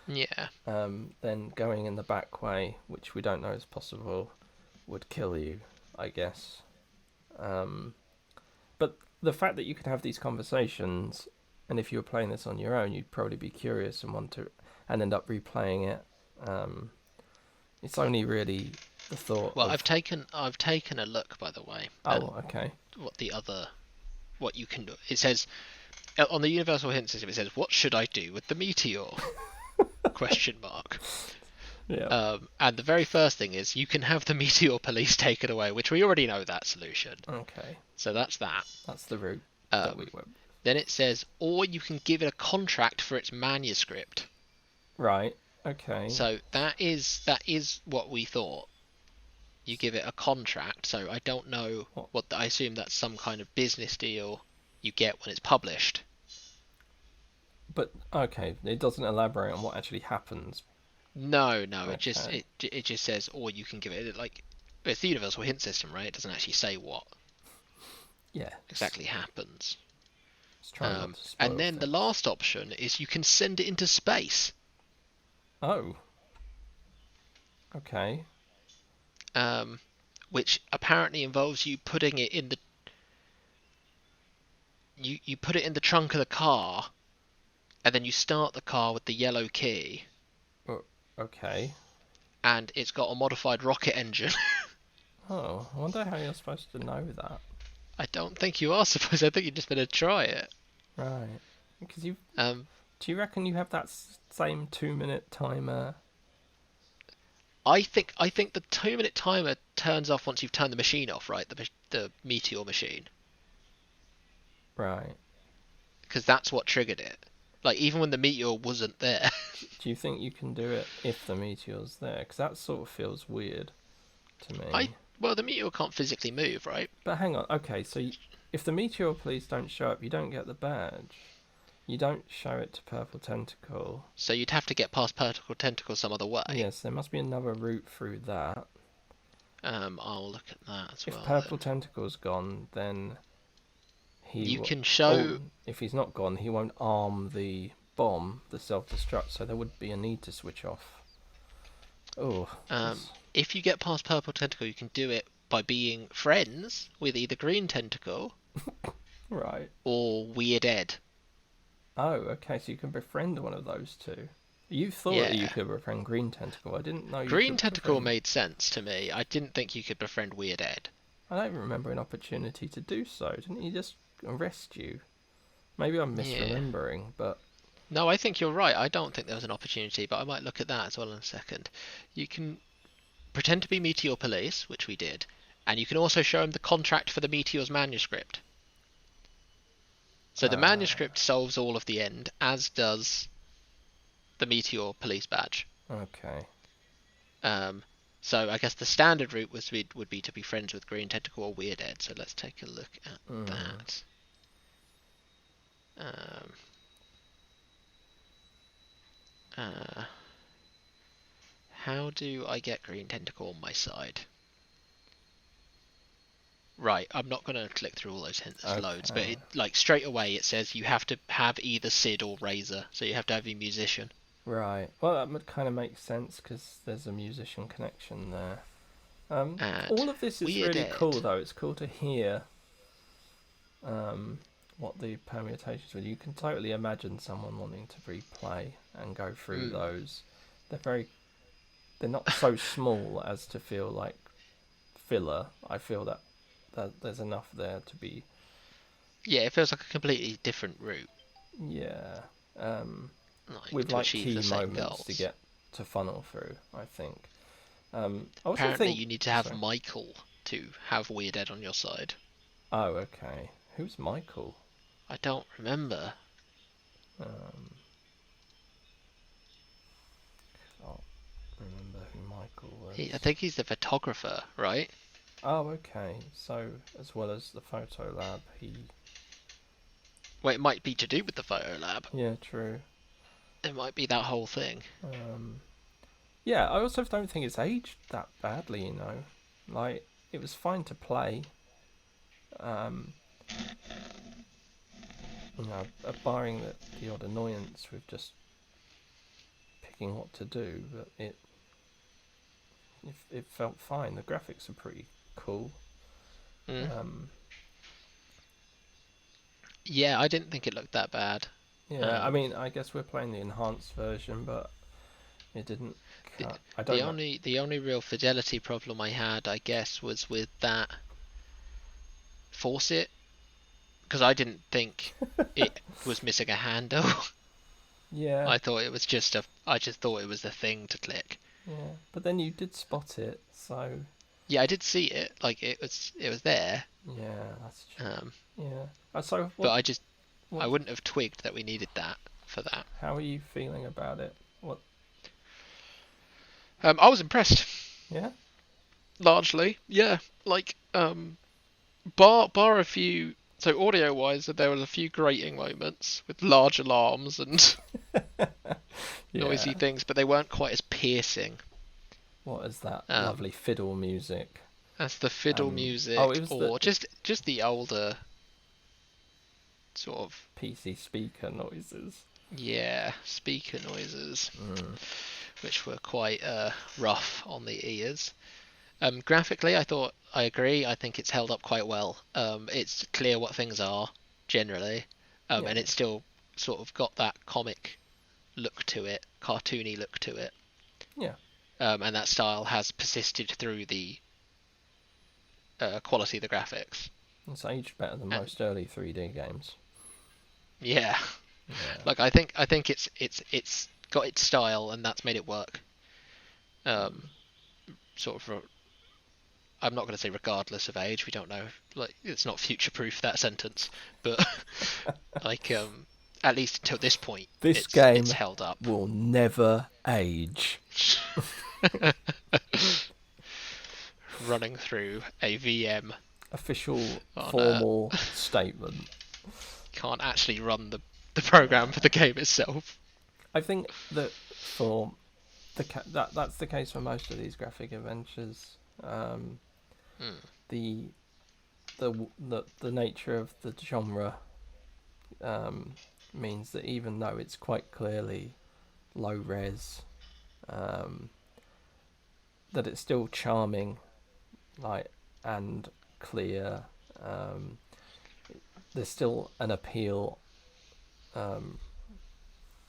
Speaker 2: Yeah.
Speaker 1: then going in the back way, which we don't know is possible, would kill you, I guess. But the fact that you could have these conversations, and if you were playing this on your own, you'd probably be curious and want to, and end up replaying it. It's only really the thought
Speaker 2: Well,
Speaker 1: of.
Speaker 2: I've taken a look, by the way, and
Speaker 1: Oh, okay.
Speaker 2: what you can do. It says on the universal hint system. It says, "What should I do with the meteor?" Question mark.
Speaker 1: Yeah.
Speaker 2: And the very first thing is you can have the meteor police taken away, which we already know that solution.
Speaker 1: Okay.
Speaker 2: So that's that.
Speaker 1: That's the route that we went.
Speaker 2: Then it says, or you can give it a contract for its manuscript.
Speaker 1: Right. Okay.
Speaker 2: So that is what we thought. You give it a contract. So I don't know what I assume that's some kind of business deal you get when it's published.
Speaker 1: But okay, it doesn't elaborate on what actually happens.
Speaker 2: No,
Speaker 1: Okay.
Speaker 2: it just says, or you can give it like it's the universal hint system, right? It doesn't actually say what
Speaker 1: Yeah.
Speaker 2: exactly happens.
Speaker 1: Let's try not to spoil
Speaker 2: And then the
Speaker 1: things.
Speaker 2: last option is you can send it into space.
Speaker 1: Oh. Okay.
Speaker 2: Which apparently involves you putting it in the you put it in the trunk of the car, and then you start the car with the yellow key,
Speaker 1: Okay.
Speaker 2: and it's got a modified rocket engine.
Speaker 1: Oh, I wonder how you're supposed to know that.
Speaker 2: I don't think you are supposed. I think you're just going to try it.
Speaker 1: Right. Because you.
Speaker 2: Um,
Speaker 1: Do you reckon you have that same 2 minute timer?
Speaker 2: I think the 2 minute timer turns off once you've turned the machine off, right? The meteor machine,
Speaker 1: Right.
Speaker 2: because that's what triggered it. Like even when the meteor wasn't there.
Speaker 1: Do you think you can do it if the meteor's there? Because that sort of feels weird to me.
Speaker 2: Well, the meteor can't physically move, right?
Speaker 1: But hang on. Okay, so if the meteor police don't show up, you don't get the badge. You don't show it to Purple Tentacle.
Speaker 2: So you'd have to get past Purple Tentacle some other way.
Speaker 1: Yes, there must be another route through that.
Speaker 2: I'll look at that as well.
Speaker 1: If Purple Tentacle's gone, then
Speaker 2: you can show.
Speaker 1: If he's not gone, he won't arm the bomb, the self-destruct. So there would be a need to switch off. Oh.
Speaker 2: If you get past Purple Tentacle, you can do it by being friends with either Green Tentacle,
Speaker 1: Right.
Speaker 2: or Weird Ed.
Speaker 1: Oh, okay. So you can befriend one of those two. You thought that you could befriend Green Tentacle. I didn't know you
Speaker 2: Green
Speaker 1: could
Speaker 2: Tentacle
Speaker 1: befriend...
Speaker 2: made sense to me. I didn't think you could befriend Weird Ed.
Speaker 1: I don't remember an opportunity to do so. Didn't he just arrest you? Maybe I'm misremembering, but...
Speaker 2: No, I think you're right. I don't think there was an opportunity, but I might look at that as well in a second. You can pretend to be Meteor Police, which we did, and you can also show him the contract for the Meteor's manuscript. So the manuscript solves all of the end, as does the Meteor Police badge.
Speaker 1: Okay.
Speaker 2: So I guess the standard route would be to be friends with Green Tentacle or Weird Ed. So let's take a look at that. How do I get Green Tentacle on my side? Right, I'm not going to click through all those hints. There's loads, but like straight away it says you have to have either Sid or Razor, so you have to have a musician.
Speaker 1: Right. Well, that would kind of make sense because there's a musician connection there. All of this is really cool, though. It's cool to hear what the permutations were. You can totally imagine someone wanting to replay and go through those. They're not so small as to feel like filler. I feel that there's enough there to be
Speaker 2: Yeah, it feels like a completely different route,
Speaker 1: Yeah.
Speaker 2: like
Speaker 1: With
Speaker 2: to
Speaker 1: like
Speaker 2: achieve
Speaker 1: key
Speaker 2: the same
Speaker 1: moments to
Speaker 2: goals.
Speaker 1: get to funnel through, I think. I also
Speaker 2: Apparently,
Speaker 1: think.
Speaker 2: you need to have
Speaker 1: Sorry.
Speaker 2: Michael to have Weird Ed on your side.
Speaker 1: Oh, okay. Who's Michael?
Speaker 2: I don't remember.
Speaker 1: Um, can't remember who Michael
Speaker 2: I
Speaker 1: was.
Speaker 2: think he's the photographer, right?
Speaker 1: Oh, okay. So, as well as the photo lab, he.
Speaker 2: Well, it might be to do with the photo lab.
Speaker 1: Yeah, true.
Speaker 2: It might be that whole thing.
Speaker 1: Um, yeah, I also don't think it's aged that badly, you know. Like, it was fine to play. Um, barring the odd annoyance with just picking what to do, but it felt fine. The graphics are pretty cool.
Speaker 2: Mm.
Speaker 1: Um,
Speaker 2: Yeah, I didn't think it looked that bad.
Speaker 1: yeah, I
Speaker 2: Um,
Speaker 1: mean, I guess we're playing the enhanced version, but it didn't
Speaker 2: the,
Speaker 1: cut. I
Speaker 2: the
Speaker 1: don't know.
Speaker 2: only real fidelity problem I had, I guess, was with that Faucet, because I didn't think it was missing a handle.
Speaker 1: Yeah,
Speaker 2: I thought it was just a. I just thought it was a thing to click.
Speaker 1: yeah, but then you did spot it, so
Speaker 2: Yeah, I did see it. Like it was there.
Speaker 1: yeah, that's true.
Speaker 2: Um,
Speaker 1: Yeah. So
Speaker 2: but
Speaker 1: what?
Speaker 2: I
Speaker 1: What?
Speaker 2: wouldn't have twigged that we needed that for that.
Speaker 1: How are you feeling about it? What?
Speaker 2: I was impressed
Speaker 1: Yeah.
Speaker 2: largely. Yeah, like bar a few. So audio wise, there was a few grating moments with large alarms and
Speaker 1: Yeah.
Speaker 2: noisy things, but they weren't quite as piercing
Speaker 1: What is that
Speaker 2: um,
Speaker 1: lovely fiddle music?
Speaker 2: as the fiddle
Speaker 1: Oh, it
Speaker 2: music
Speaker 1: was the
Speaker 2: or just the older sort of
Speaker 1: PC speaker noises.
Speaker 2: speaker noises,
Speaker 1: Mm.
Speaker 2: which were quite rough on the ears. Graphically, I agree. I think it's held up quite well. It's clear what things are generally,
Speaker 1: Yeah.
Speaker 2: and it's still sort of got that comic look to it, cartoony look to it.
Speaker 1: Yeah.
Speaker 2: And that style has persisted through the quality of the graphics.
Speaker 1: It's aged better than
Speaker 2: And
Speaker 1: most early 3D games.
Speaker 2: yeah,
Speaker 1: Yeah.
Speaker 2: like I think it's got its style, and that's made it work. Um, sort of. I'm not going to say regardless of age. We don't know. Like it's not future proof that sentence, but like at least until this point,
Speaker 1: This
Speaker 2: it's
Speaker 1: game
Speaker 2: held up.
Speaker 1: will never age.
Speaker 2: Running through a VM
Speaker 1: Official
Speaker 2: on
Speaker 1: formal statement.
Speaker 2: can't actually run the program for the game itself.
Speaker 1: I think that for that's the case for most of these graphic adventures.
Speaker 2: Hmm.
Speaker 1: The the nature of the genre means that even though it's quite clearly low res, um, that it's still charming, like and clear. Um, there's still an appeal, um,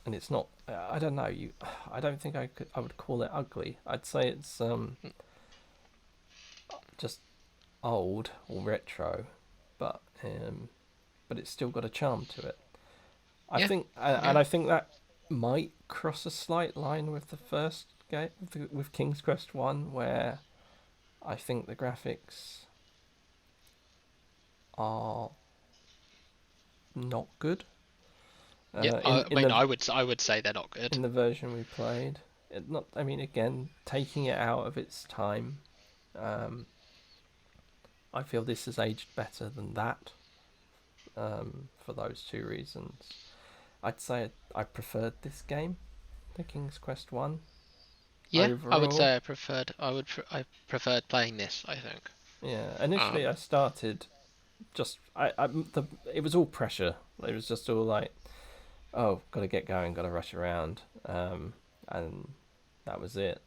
Speaker 1: and it's not. I don't know. I don't think I would call it ugly. I'd say it's just old or retro, but it's still got a charm to it. I
Speaker 2: Yeah,
Speaker 1: think,
Speaker 2: yeah.
Speaker 1: and I think that might cross a slight line with the first game with King's Quest One, where I think the graphics are not good.
Speaker 2: Yeah,
Speaker 1: In
Speaker 2: I mean, I would say they're not good.
Speaker 1: in the version we played, it not. I mean, again, taking it out of its time, um, I feel this has aged better than that. For those two reasons, I'd say I preferred this game, the King's Quest One,
Speaker 2: Yeah, I would
Speaker 1: overall.
Speaker 2: say I preferred playing this. I think.
Speaker 1: Yeah, initially I
Speaker 2: Um,
Speaker 1: started just it was all pressure. It was just all like, oh, got to get going, got to rush around, and that was it.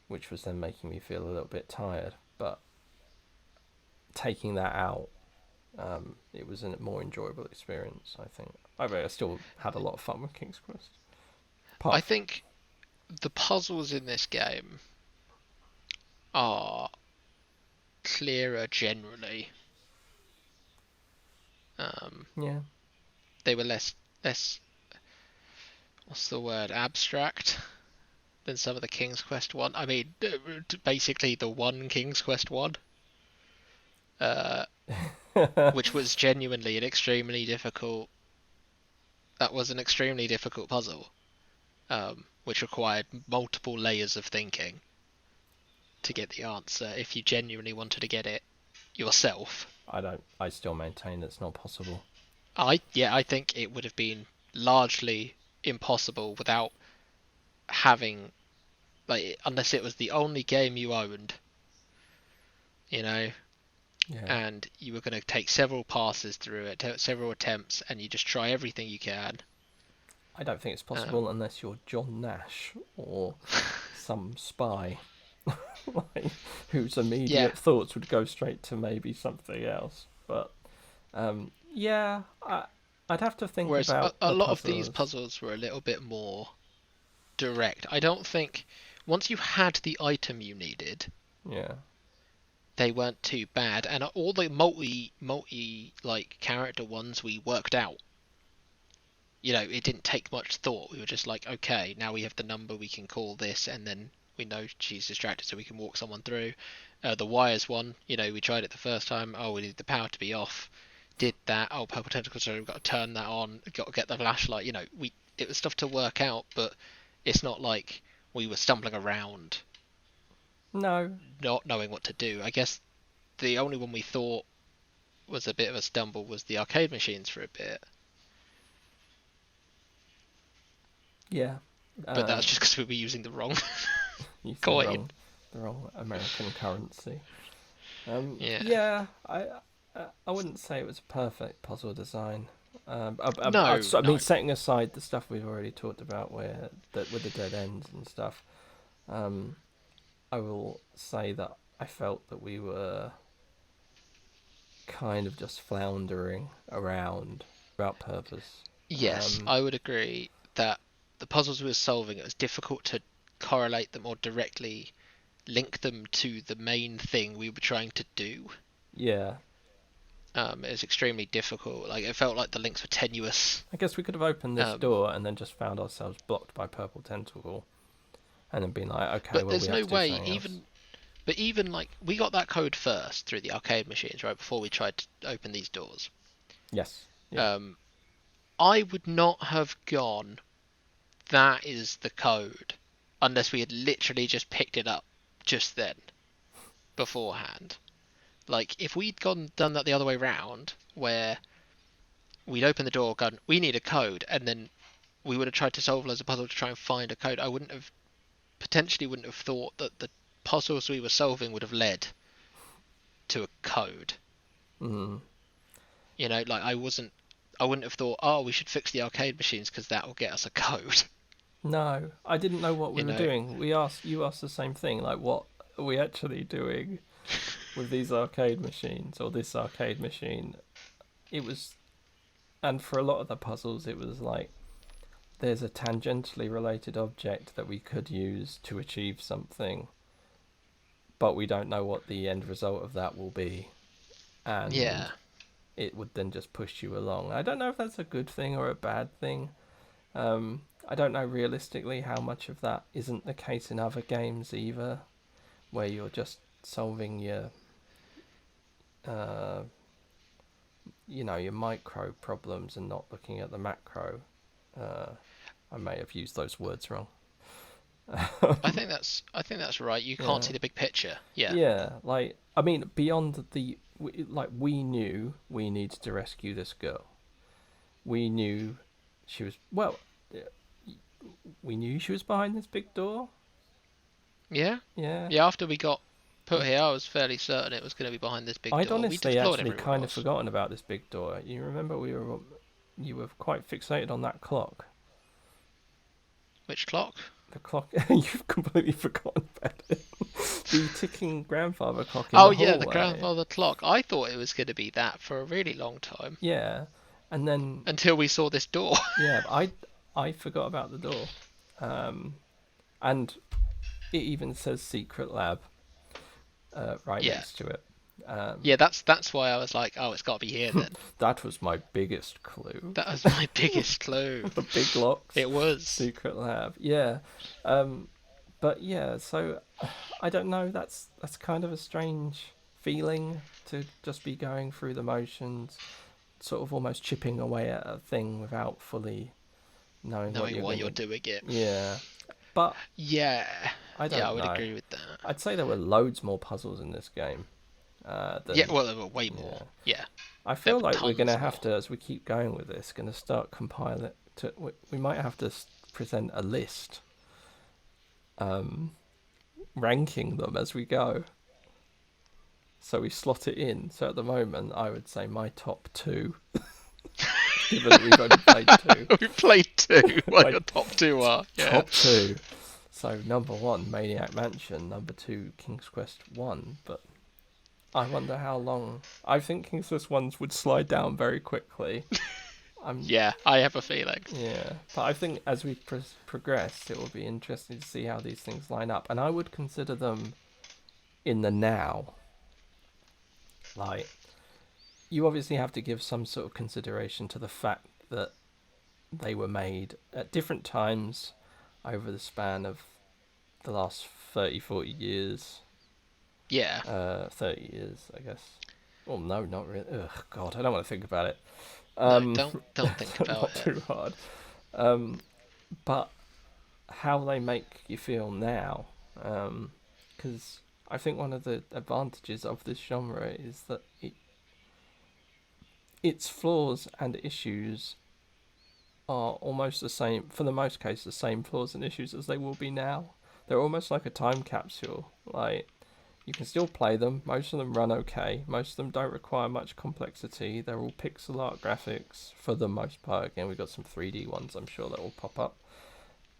Speaker 1: Which was then making me feel a little bit tired. But taking that out, it was a more enjoyable experience. I think. I still had a lot of fun with King's Quest.
Speaker 2: I
Speaker 1: Apart from,
Speaker 2: think the puzzles in this game are clearer generally
Speaker 1: Yeah.
Speaker 2: They were less what's the word, abstract than some of the King's Quest one. I mean, basically the one King's Quest one, which was genuinely an extremely difficult. That was an extremely difficult puzzle, which required multiple layers of thinking to get the answer if you genuinely wanted to get it yourself.
Speaker 1: I still maintain it's not possible.
Speaker 2: I think it would have been largely impossible without having, like, unless it was the only game you owned, you know,
Speaker 1: Yeah.
Speaker 2: and you were going to take several passes through it, several attempts, and you just try everything you can.
Speaker 1: I don't think it's possible unless you're John Nash or some spy whose immediate thoughts would go straight to maybe something else. But yeah, I'd have to think
Speaker 2: Whereas
Speaker 1: about
Speaker 2: a lot
Speaker 1: puzzles.
Speaker 2: of these puzzles were a little bit more direct. I don't think once you had the item you needed,
Speaker 1: Yeah.
Speaker 2: they weren't too bad, and all the multi like character ones we worked out. You know, it didn't take much thought. We were just like, okay, now we have the number, we can call this, and then we know she's distracted, so we can walk someone through. The wires one, you know, we tried it the first time. Oh, we need the power to be off. Did that. Oh, purple tentacles, so we've got to turn that on. Got to get the flashlight. You know, it was stuff to work out, but it's not like we were stumbling around,
Speaker 1: No.
Speaker 2: not knowing what to do. I guess the only one we thought was a bit of a stumble was the arcade machines for a bit.
Speaker 1: Yeah.
Speaker 2: But that's just because we were using the wrong
Speaker 1: using
Speaker 2: coin.
Speaker 1: The wrong American currency.
Speaker 2: Yeah.
Speaker 1: I wouldn't say it was a perfect puzzle design.
Speaker 2: No,
Speaker 1: I mean, setting aside the stuff we've already talked about, with the dead ends and stuff, I will say that I felt that we were kind of just floundering around without purpose.
Speaker 2: Yes, I would agree that the puzzles we were solving, it was difficult to correlate them or directly link them to the main thing we were trying to do.
Speaker 1: Yeah.
Speaker 2: It was extremely difficult. Like, it felt like the links were tenuous.
Speaker 1: I guess we could have opened this door and then just found ourselves blocked by purple tentacle, and then been like, okay,
Speaker 2: but
Speaker 1: well,
Speaker 2: there's
Speaker 1: we have
Speaker 2: no
Speaker 1: to do
Speaker 2: way,
Speaker 1: something
Speaker 2: even
Speaker 1: else.
Speaker 2: but even like we got that code first through the arcade machines, right before we tried to open these doors.
Speaker 1: Yes. Yeah.
Speaker 2: I would not have gone, that is the code, unless we had literally just picked it up just then, beforehand. Like, if we'd done that the other way round, where we'd open the door, gone, we need a code, and then we would have tried to solve loads of puzzles to try and find a code, I potentially wouldn't have thought that the puzzles we were solving would have led to a code.
Speaker 1: Mm.
Speaker 2: You know, like, I wouldn't have thought, oh, we should fix the arcade machines because that will get us a code.
Speaker 1: No, I didn't know what we were doing. You asked the same thing, like, what are we actually doing with these arcade machines, or this arcade machine? It was, and for a lot of the puzzles, it was like, there's a tangentially related object that we could use to achieve something, but we don't know what the end result of that will be. And it would then just push you along. I don't know if that's a good thing or a bad thing. I don't know realistically how much of that isn't the case in other games either, where you're just solving your your micro problems and not looking at the macro. I may have used those words wrong.
Speaker 2: I think that's right. You can't see the big picture. Yeah.
Speaker 1: Yeah, like, I mean, beyond we knew we needed to rescue this girl. We knew she was we knew she was behind this big door.
Speaker 2: Yeah.
Speaker 1: Yeah.
Speaker 2: Yeah. After we got put here, I was fairly certain it was going to be behind this big door.
Speaker 1: I'd honestly actually kind of forgotten about this big door. You remember you were quite fixated on that clock.
Speaker 2: Which clock?
Speaker 1: The clock. You've completely forgotten about it. The ticking grandfather clock in the hallway.
Speaker 2: Yeah, the grandfather clock. I thought it was going to be that for a really long time.
Speaker 1: Yeah, and then
Speaker 2: until we saw this door.
Speaker 1: Yeah, I forgot about the door, and it even says secret lab right next to it.
Speaker 2: Yeah, that's why I was like, oh, it's got to be here then.
Speaker 1: That was my biggest clue.
Speaker 2: That was my biggest clue.
Speaker 1: The big locks.
Speaker 2: It was.
Speaker 1: Secret lab. Yeah. But yeah, so I don't know. That's kind of a strange feeling to just be going through the motions, sort of almost chipping away at a thing without fully knowing
Speaker 2: why you're doing it.
Speaker 1: Yeah. But
Speaker 2: yeah,
Speaker 1: I don't know.
Speaker 2: I would agree with that.
Speaker 1: I'd say there were loads more puzzles in this game.
Speaker 2: Yeah, well, there were way more. Yeah.
Speaker 1: I feel like we're going to have to, as we keep going with this, going to start compiling. We might have to present a list, ranking them as we go. So we slot it in. So at the moment, I would say my top 2. Given that we've only played 2.
Speaker 2: We played 2. What your top 2 are? Yeah.
Speaker 1: Top 2. So number 1, Maniac Mansion. Number 2, King's Quest 1. But I wonder how long. I think King's Quest 1s would slide down very quickly.
Speaker 2: Yeah, I have a feeling.
Speaker 1: Yeah, but I think as we progress, it will be interesting to see how these things line up. And I would consider them in the now. Like, you obviously have to give some sort of consideration to the fact that they were made at different times over the span of the last 30, 40 years.
Speaker 2: Yeah.
Speaker 1: 30 years, I guess. Well, no, not really. Ugh, God, I don't want to think about it.
Speaker 2: No, don't think about
Speaker 1: not
Speaker 2: it.
Speaker 1: Too hard. But how they make you feel now, because I think one of the advantages of this genre is that its flaws and issues are almost the same, for the most case, the same flaws and issues as they will be now. They're almost like a time capsule. Like, you can still play them. Most of them run okay. Most of them don't require much complexity. They're all pixel art graphics for the most part. Again, we've got some 3D ones, I'm sure, that will pop up.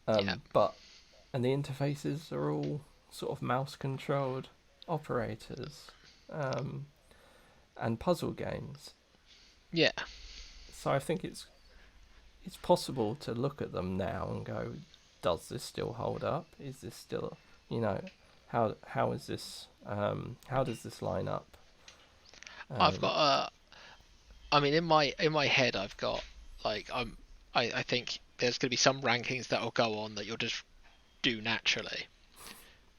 Speaker 1: And the interfaces are all sort of mouse-controlled operators and puzzle games.
Speaker 2: Yeah.
Speaker 1: So I think it's possible to look at them now and go, does this still hold up? Is this still, how is this? How does this line up?
Speaker 2: I've got in my head, I've got I think there's going to be some rankings that will go on that you'll just do naturally.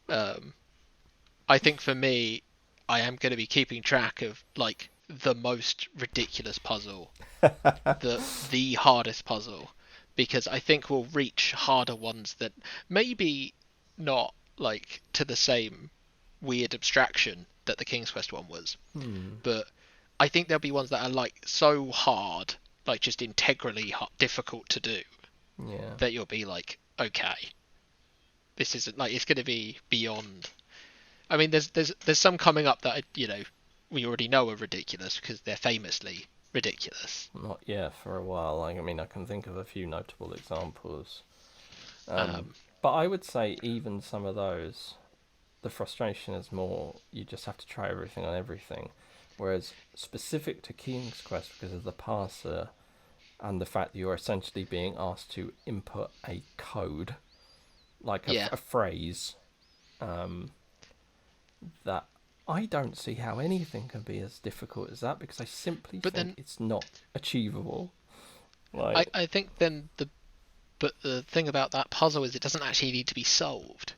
Speaker 2: I think for me, I am going to be keeping track of the most ridiculous puzzle, the hardest puzzle, because I think we'll reach harder ones that maybe not to the same weird abstraction that the King's Quest one was, but I think there'll be ones that are so hard, just integrally difficult to do, that you'll be okay, this isn't it's going to be beyond. I mean, there's some coming up that we already know are ridiculous because they're famously ridiculous.
Speaker 1: Not for a while. I mean, I can think of a few notable examples. But I would say even some of those, the frustration is more you just have to try everything on everything. Whereas specific to King's Quest, because of the parser and the fact that you're essentially being asked to input a code, a phrase, that I don't see how anything can be as difficult as that, because I simply think it's not achievable.
Speaker 2: I think then the thing about that puzzle is it doesn't actually need to be solved.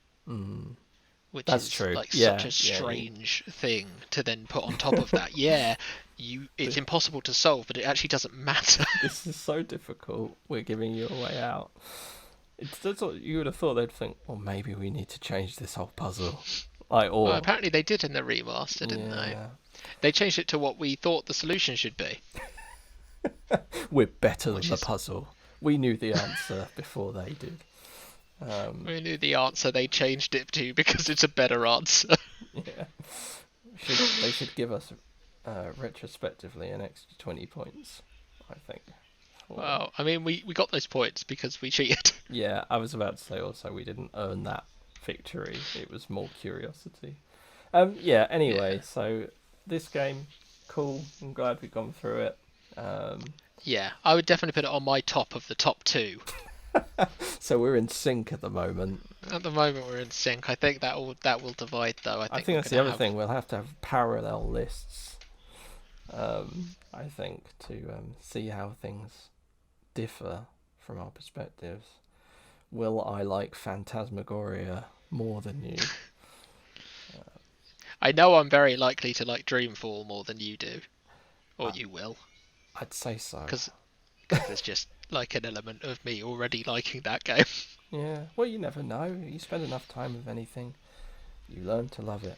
Speaker 2: Which
Speaker 1: That's
Speaker 2: is
Speaker 1: true.
Speaker 2: Such a strange thing to then put on top of that. It's impossible to solve, but it actually doesn't matter.
Speaker 1: This is so difficult. We're giving you a way out. That's what you would have thought. They'd think, well, maybe we need to change this whole puzzle.
Speaker 2: Well, apparently they did in the remaster, didn't they? They changed it to what we thought the solution should be.
Speaker 1: We're better than the puzzle. We knew the answer before they did.
Speaker 2: We knew the answer, they changed it to because it's a better answer.
Speaker 1: Yeah. They should give us, retrospectively, an extra 20 points, I think.
Speaker 2: Well, I mean, we got those points because we cheated.
Speaker 1: Yeah, I was about to say also we didn't earn that victory. It was more curiosity. Anyway, so this game, cool. I'm glad we've gone through it.
Speaker 2: I would definitely put it on my top of the top 2.
Speaker 1: So we're in sync at the moment.
Speaker 2: At the moment, we're in sync. I think that will divide, though. I
Speaker 1: I
Speaker 2: think
Speaker 1: think
Speaker 2: we're
Speaker 1: that's the
Speaker 2: gonna
Speaker 1: other
Speaker 2: have.
Speaker 1: thing. We'll have to have parallel lists. I think to see how things differ from our perspectives. Will I like Phantasmagoria more than you?
Speaker 2: I know I'm very likely to like Dreamfall more than you do, or
Speaker 1: I,
Speaker 2: you will,
Speaker 1: I'd say so.
Speaker 2: because there's just like an element of me already liking that game.
Speaker 1: Yeah. Well, you never know. You spend enough time with anything, you learn to love it.